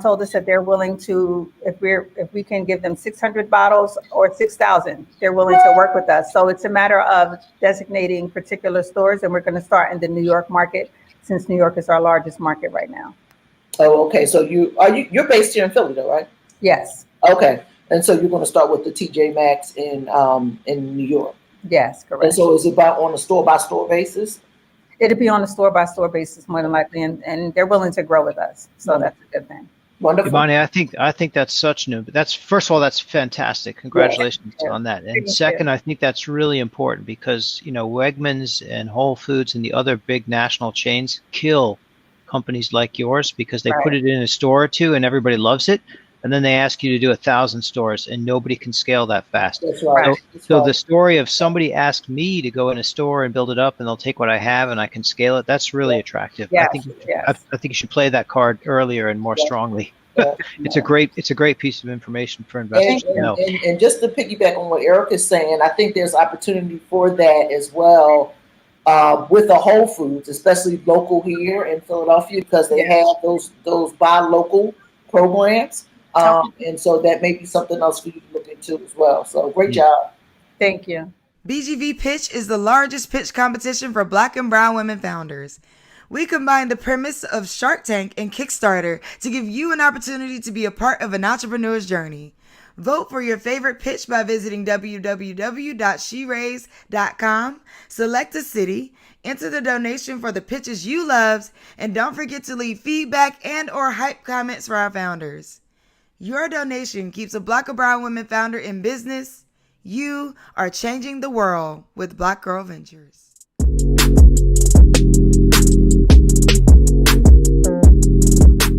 Speaker 11: told us that they're willing to, if we can give them 600 bottles or 6,000, they're willing to work with us. So it's a matter of designating particular stores, and we're going to start in the New York market, since New York is our largest market right now.
Speaker 3: Oh, okay. So you're based here in Philly, though, right?
Speaker 11: Yes.
Speaker 3: Okay. And so you're going to start with the TJ Maxx in New York.
Speaker 11: Yes, correct.
Speaker 3: And so is it on a store-by-store basis?
Speaker 11: It'll be on a store-by-store basis more than likely, and they're willing to grow with us. So that's a good thing.
Speaker 3: Wonderful.
Speaker 4: Imani, I think that's such new. That's, first of all, that's fantastic. Congratulations on that. And second, I think that's really important because, Wegmans and Whole Foods and the other big national chains kill companies like yours because they put it in a store or two and everybody loves it. And then they ask you to do 1,000 stores, and nobody can scale that fast.
Speaker 3: That's right.
Speaker 4: So the story of somebody asked me to go in a store and build it up, and they'll take what I have, and I can scale it. That's really attractive.
Speaker 11: Yes.
Speaker 4: I think you should play that card earlier and more strongly. It's a great piece of information for investors to know.
Speaker 3: And just to piggyback on what Eric is saying, I think there's opportunity for that as well with the Whole Foods, especially local here in Philadelphia, because they have those buy local programs. And so that may be something else for you to look into as well. So great job.
Speaker 11: Thank you.
Speaker 2: BGV Pitch is the largest pitch competition for Black and brown women founders. We combine the premise of Shark Tank and Kickstarter to give you an opportunity to be a part of an entrepreneur's journey. Vote for your favorite pitch by visiting www.sheraise.com, select a city, enter the donation for the pitches you loved, and don't forget to leave feedback and or hype comments for our founders. Your donation keeps a Black or brown women founder in business. You are changing the world with Black Girl Ventures.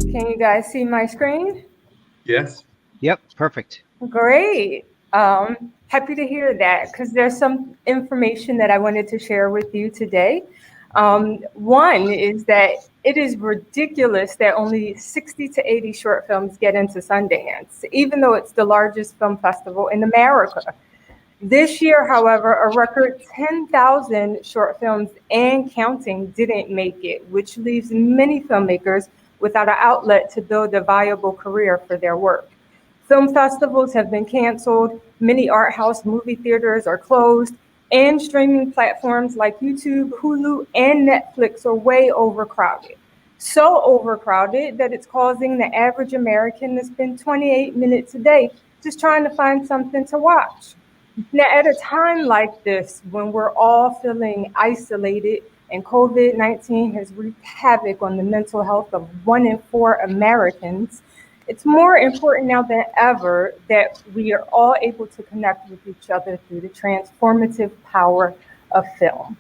Speaker 12: Can you guys see my screen?
Speaker 5: Yes.
Speaker 4: Yep, perfect.
Speaker 12: Great. Happy to hear that because there's some information that I wanted to share with you today. One is that it is ridiculous that only 60 to 80 short films get into Sundance, even though it's the largest film festival in America. This year, however, a record 10,000 short films and counting didn't make it, which leaves many filmmakers without an outlet to build a viable career for their work. Film festivals have been canceled, many art house movie theaters are closed, and streaming platforms like YouTube, Hulu, and Netflix are way overcrowded. So overcrowded that it's causing the average American to spend 28 minutes a day just trying to find something to watch. Now, at a time like this, when we're all feeling isolated and COVID-19 has wreaked havoc on the mental health of 1 in 4 Americans, it's more important now than ever that we are all able to connect with each other through the transformative power of film.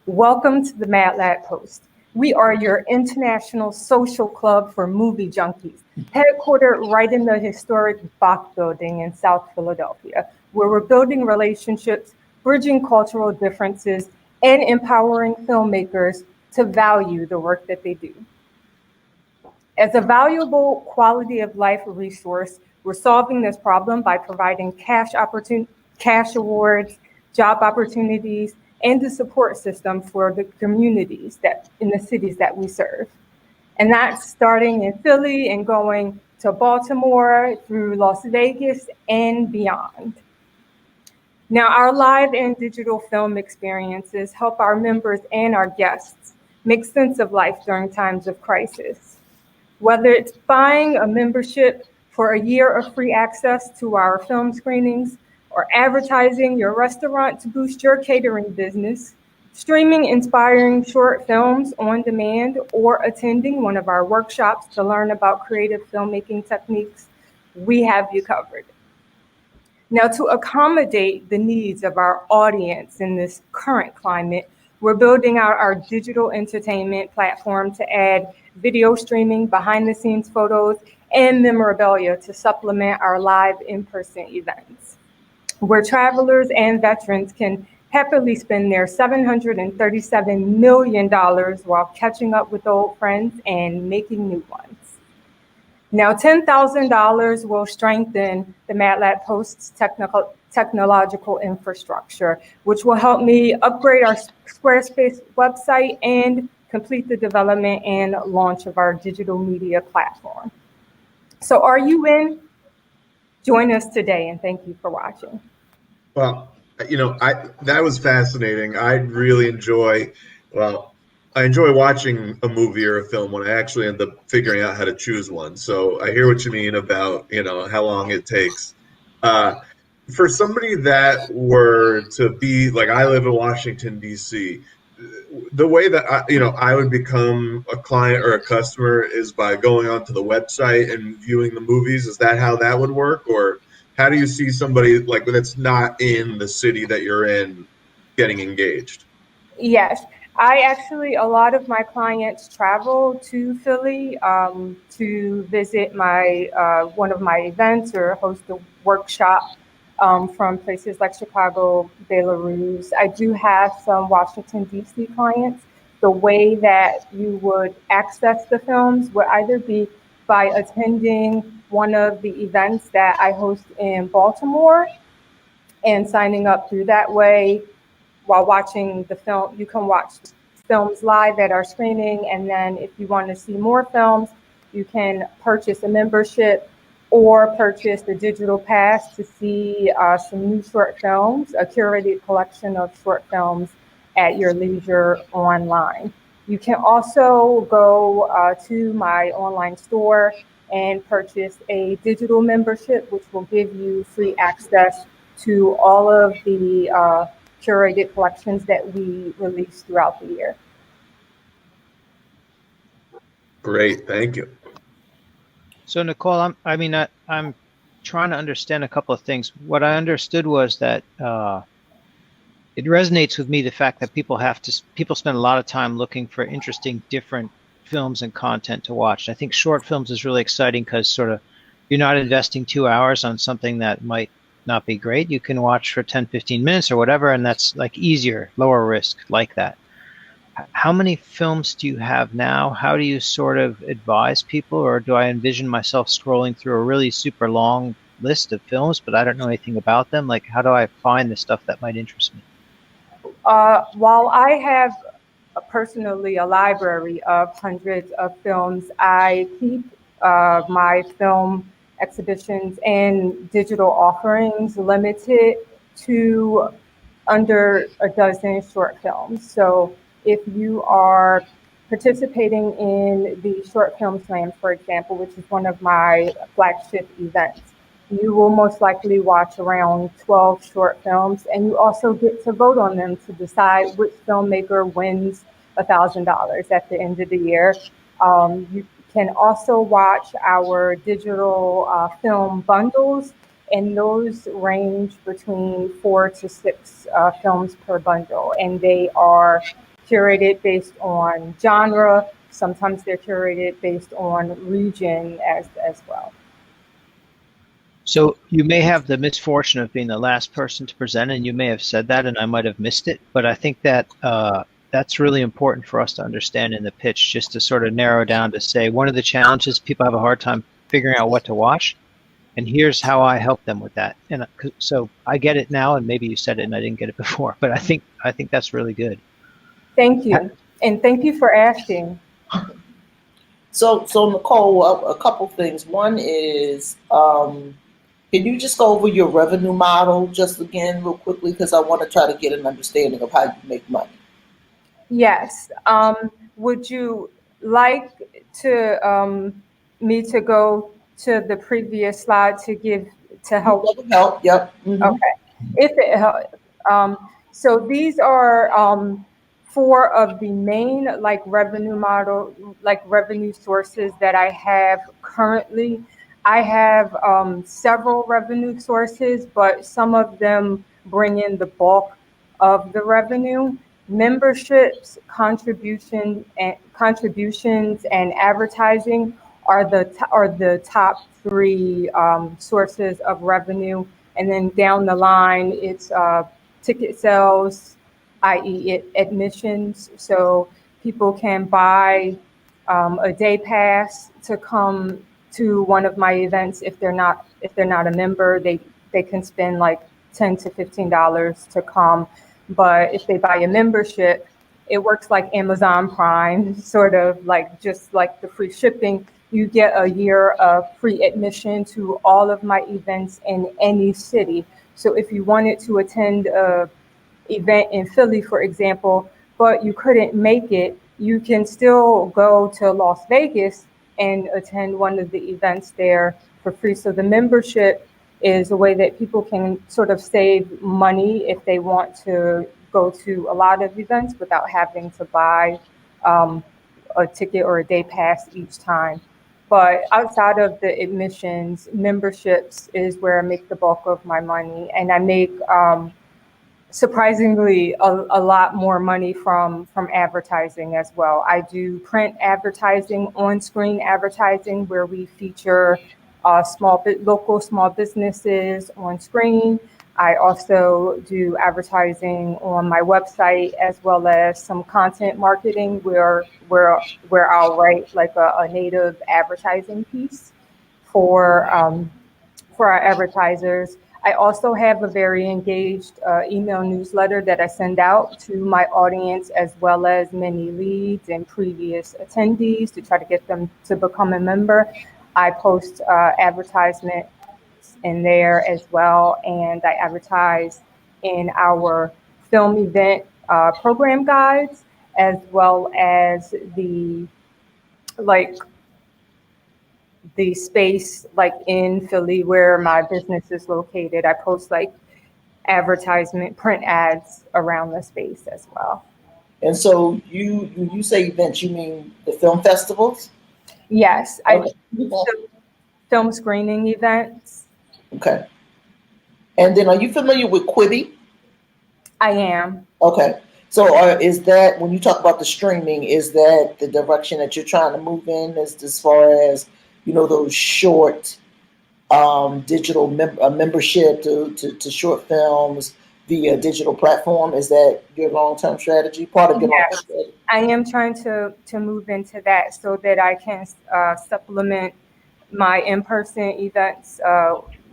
Speaker 12: Welcome to the Mad Lad Post. We are your international social club for movie junkies, headquartered right in the historic Bach Building in South Philadelphia, where we're building relationships, bridging cultural differences, and empowering filmmakers to value the work that they do. As a valuable quality of life resource, we're solving this problem by providing cash awards, job opportunities, and the support system for the communities that in the cities that we serve. And that's starting in Philly and going to Baltimore through Las Vegas and beyond. Now, our live and digital film experiences help our members and our guests make sense of life during times of crisis. Whether it's buying a membership for a year of free access to our film screenings, or advertising your restaurant to boost your catering business, streaming inspiring short films on demand, or attending one of our workshops to learn about creative filmmaking techniques, we have you covered. Now, to accommodate the needs of our audience in this current climate, we're building out our digital entertainment platform to add video streaming, behind-the-scenes photos, and memorabilia to supplement our live in-person events, where travelers and veterans can happily spend their $737 million while catching up with old friends and making new ones. Now, $10,000 will strengthen the MATLAB Post's technological infrastructure, which will help me upgrade our Squarespace website and complete the development and launch of our digital media platform. So are you in? Join us today, and thank you for watching.
Speaker 5: Well, that was fascinating. I really enjoy, I enjoy watching a movie or a film when I actually end up figuring out how to choose one. So I hear what you mean about, how long it takes. For somebody that were to be like, I live in Washington, D.C., the way that I would become a client or a customer is by going onto the website and viewing the movies. Is that how that would work? Or how do you see somebody like that's not in the city that you're in getting engaged?
Speaker 12: Yes, a lot of my clients travel to Philly to visit one of my events or host a workshop from places like Chicago, Belarus. I do have some Washington, D.C. clients. The way that you would access the films would either be by attending one of the events that I host in Baltimore and signing up through that way. While watching the film, you can watch films live at our screening, and then if you want to see more films, you can purchase a membership or purchase the digital pass to see some new short films, a curated collection of short films at your leisure online. You can also go to my online store and purchase a digital membership, which will give you free access to all of the curated collections that we release throughout the year.
Speaker 5: Great, thank you.
Speaker 4: So Nicole, I'm trying to understand a couple of things. What I understood was that it resonates with me the fact that people spend a lot of time looking for interesting, different films and content to watch. I think short films is really exciting because sort of you're not investing 2 hours on something that might not be great. You can watch for 10, 15 minutes or whatever, and that's like easier, lower risk like that. How many films do you have now? How do you sort of advise people, or do I envision myself scrolling through a really super long list of films, but I don't know anything about them? Like, how do I find the stuff that might interest me?
Speaker 12: While I have personally a library of hundreds of films, I keep my film exhibitions and digital offerings limited to under a dozen short films. So if you are participating in the Short Film Slam, for example, which is one of my flagship events, you will most likely watch around 12 short films, and you also get to vote on them to decide which filmmaker wins $1,000 at the end of the year. You can also watch our digital film bundles, and those range between 4 to 6 films per bundle, and they are curated based on genre. Sometimes they're curated based on region as well.
Speaker 4: So you may have the misfortune of being the last person to present, and you may have said that, and I might have missed it. But I think that that's really important for us to understand in the pitch, just to sort of narrow down to say one of the challenges people have a hard time figuring out what to watch, and here's how I help them with that. And so I get it now, and maybe you said it and I didn't get it before, but I think that's really good.
Speaker 12: Thank you, and thank you for asking.
Speaker 3: So Nicole, a couple things. One is, can you just go over your revenue model just again real quickly? Because I want to try to get an understanding of how you make money.
Speaker 12: Yes. Would you like to me to go to the previous slide to help?
Speaker 3: That would help. Yep. Mm-hmm.
Speaker 12: Okay. If it helps. So these are 4 of the main revenue sources that I have currently. I have several revenue sources, but some of them bring in the bulk of the revenue. Memberships, contributions, and advertising are the top 3 sources of revenue. And then down the line, it's ticket sales, i.e. admissions. So people can buy a day pass to come to one of my events. If they're not a member, they can spend like $10 to $15 to come. But if they buy a membership, it works like Amazon Prime, sort of like just like the free shipping. You get a year of free admission to all of my events in any city. So if you wanted to attend a event in Philly, for example, but you couldn't make it, you can still go to Las Vegas and attend one of the events there for free. So the membership is a way that people can sort of save money if they want to go to a lot of events without having to buy a ticket or a day pass each time. But outside of the admissions, memberships is where I make the bulk of my money. And I make surprisingly a lot more money from advertising as well. I do print advertising, on-screen advertising, where we feature local small businesses on screen. I also do advertising on my website, as well as some content marketing where I'll write like a native advertising piece for our advertisers. I also have a very engaged email newsletter that I send out to my audience, as well as many leads and previous attendees to try to get them to become a member. I post advertisements in there as well, and I advertise in our film event program guides, as well as the space like in Philly where my business is located. I post like advertisement print ads around the space as well.
Speaker 3: And so you say events, you mean the film festivals?
Speaker 12: Yes,
Speaker 3: Okay.
Speaker 12: I do film screening events.
Speaker 3: Okay. And then are you familiar with Quibi?
Speaker 12: I am.
Speaker 3: Okay. So is that, when you talk about the streaming, is that the direction that you're trying to move in as far as, those short digital membership to short films via digital platform? Is that your long-term strategy, part of your long-term strategy?
Speaker 12: I am trying to move into that so that I can supplement my in-person events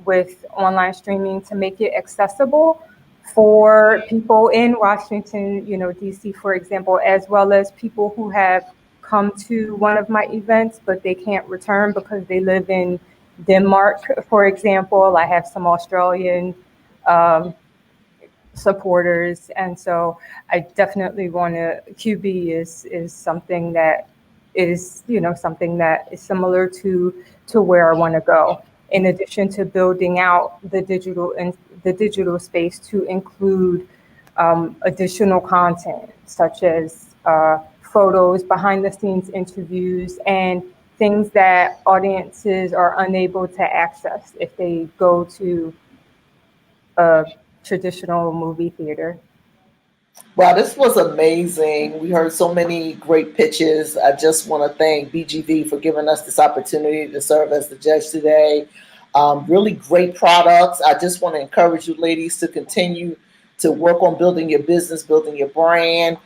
Speaker 12: with online streaming to make it accessible for people in Washington, DC, for example, as well as people who have come to one of my events, but they can't return because they live in Denmark, for example. I have some Australian supporters, and so I definitely want to. QB is something that is something that is similar to where I want to go. In addition to building out the digital space to include additional content such as photos, behind the scenes interviews, and things that audiences are unable to access if they go to a traditional movie theater.
Speaker 3: Wow, this was amazing. We heard so many great pitches. I just want to thank BGV for giving us this opportunity to serve as the judge today. Really great products. I just want to encourage you ladies to continue to work on building your business, building your brand.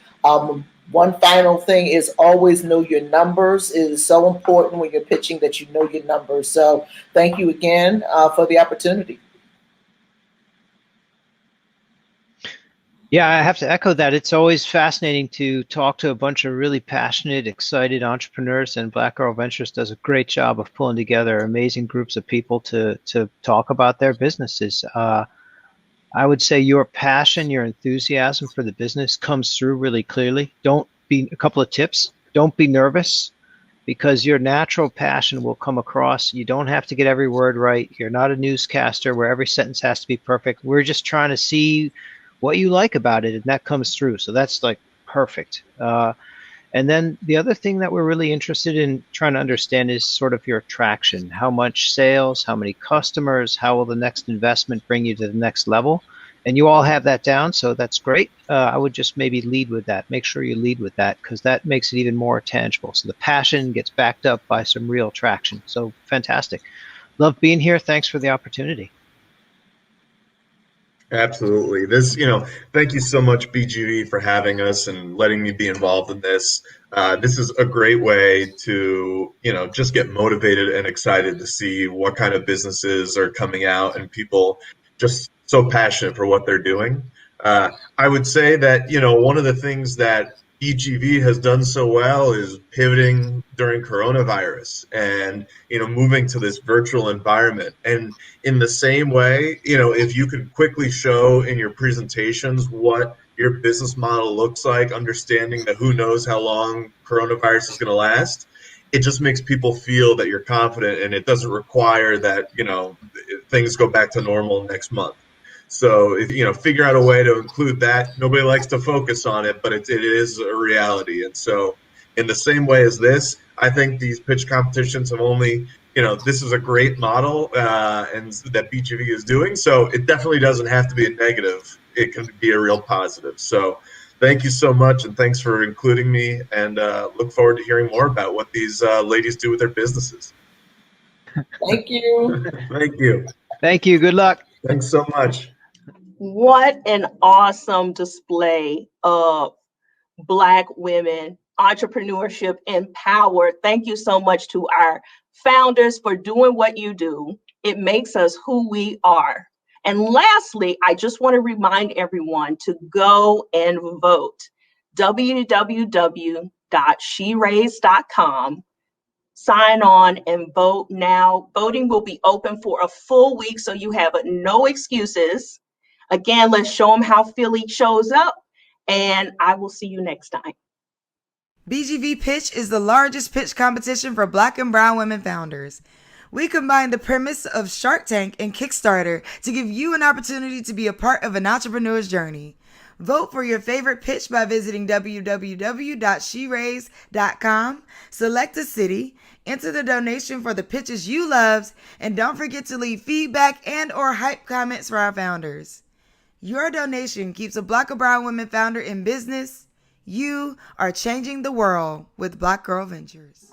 Speaker 3: One final thing is always know your numbers. It is so important when you're pitching that you know your numbers. So thank you again for the opportunity.
Speaker 4: Yeah, I have to echo that. It's always fascinating to talk to a bunch of really passionate, excited entrepreneurs, and Black Girl Ventures does a great job of pulling together amazing groups of people to talk about their businesses. I would say your passion, your enthusiasm for the business comes through really clearly. A couple of tips, don't be nervous, because your natural passion will come across. You don't have to get every word right. You're not a newscaster where every sentence has to be perfect. We're just trying to see what you like about it, and that comes through. So that's like perfect. And then the other thing that we're really interested in trying to understand is sort of your traction. How much sales, how many customers, how will the next investment bring you to the next level? And you all have that down, so that's great. I would just maybe lead with that. Make sure you lead with that, because that makes it even more tangible. So the passion gets backed up by some real traction. So fantastic. Love being here. Thanks for the opportunity.
Speaker 5: Absolutely. Thank you so much, BGV, for having us and letting me be involved in this. This is a great way to, just get motivated and excited to see what kind of businesses are coming out and people just so passionate for what they're doing. I would say that, one of the things that BGV has done so well is pivoting during coronavirus and, moving to this virtual environment. And in the same way, if you could quickly show in your presentations what your business model looks like, understanding that who knows how long coronavirus is going to last, it just makes people feel that you're confident, and it doesn't require that, things go back to normal next month. So if figure out a way to include that. Nobody likes to focus on it, but it is a reality. And so in the same way as this, I think these pitch competitions have only, this is a great model and that BGV is doing. So it definitely doesn't have to be a negative. It can be a real positive. So thank you so much, and thanks for including me, and look forward to hearing more about what these ladies do with their businesses.
Speaker 3: Thank you.
Speaker 5: Thank you.
Speaker 4: Thank you. Good luck.
Speaker 5: Thanks so much.
Speaker 1: What an awesome display of Black women, entrepreneurship, and power. Thank you so much to our founders for doing what you do. It makes us who we are. And lastly, I just want to remind everyone to go and vote. www.sheraise.com. Sign on and vote now. Voting will be open for a full week, so you have no excuses. Again, let's show them how Philly shows up, and I will see you next time.
Speaker 2: BGV Pitch is the largest pitch competition for Black and brown women founders. We combine the premise of Shark Tank and Kickstarter to give you an opportunity to be a part of an entrepreneur's journey. Vote for your favorite pitch by visiting www.sheraise.com, select a city, enter the donation for the pitches you loved, and don't forget to leave feedback and or hype comments for our founders. Your donation keeps a Black or brown women founder in business. You are changing the world with Black Girl Ventures.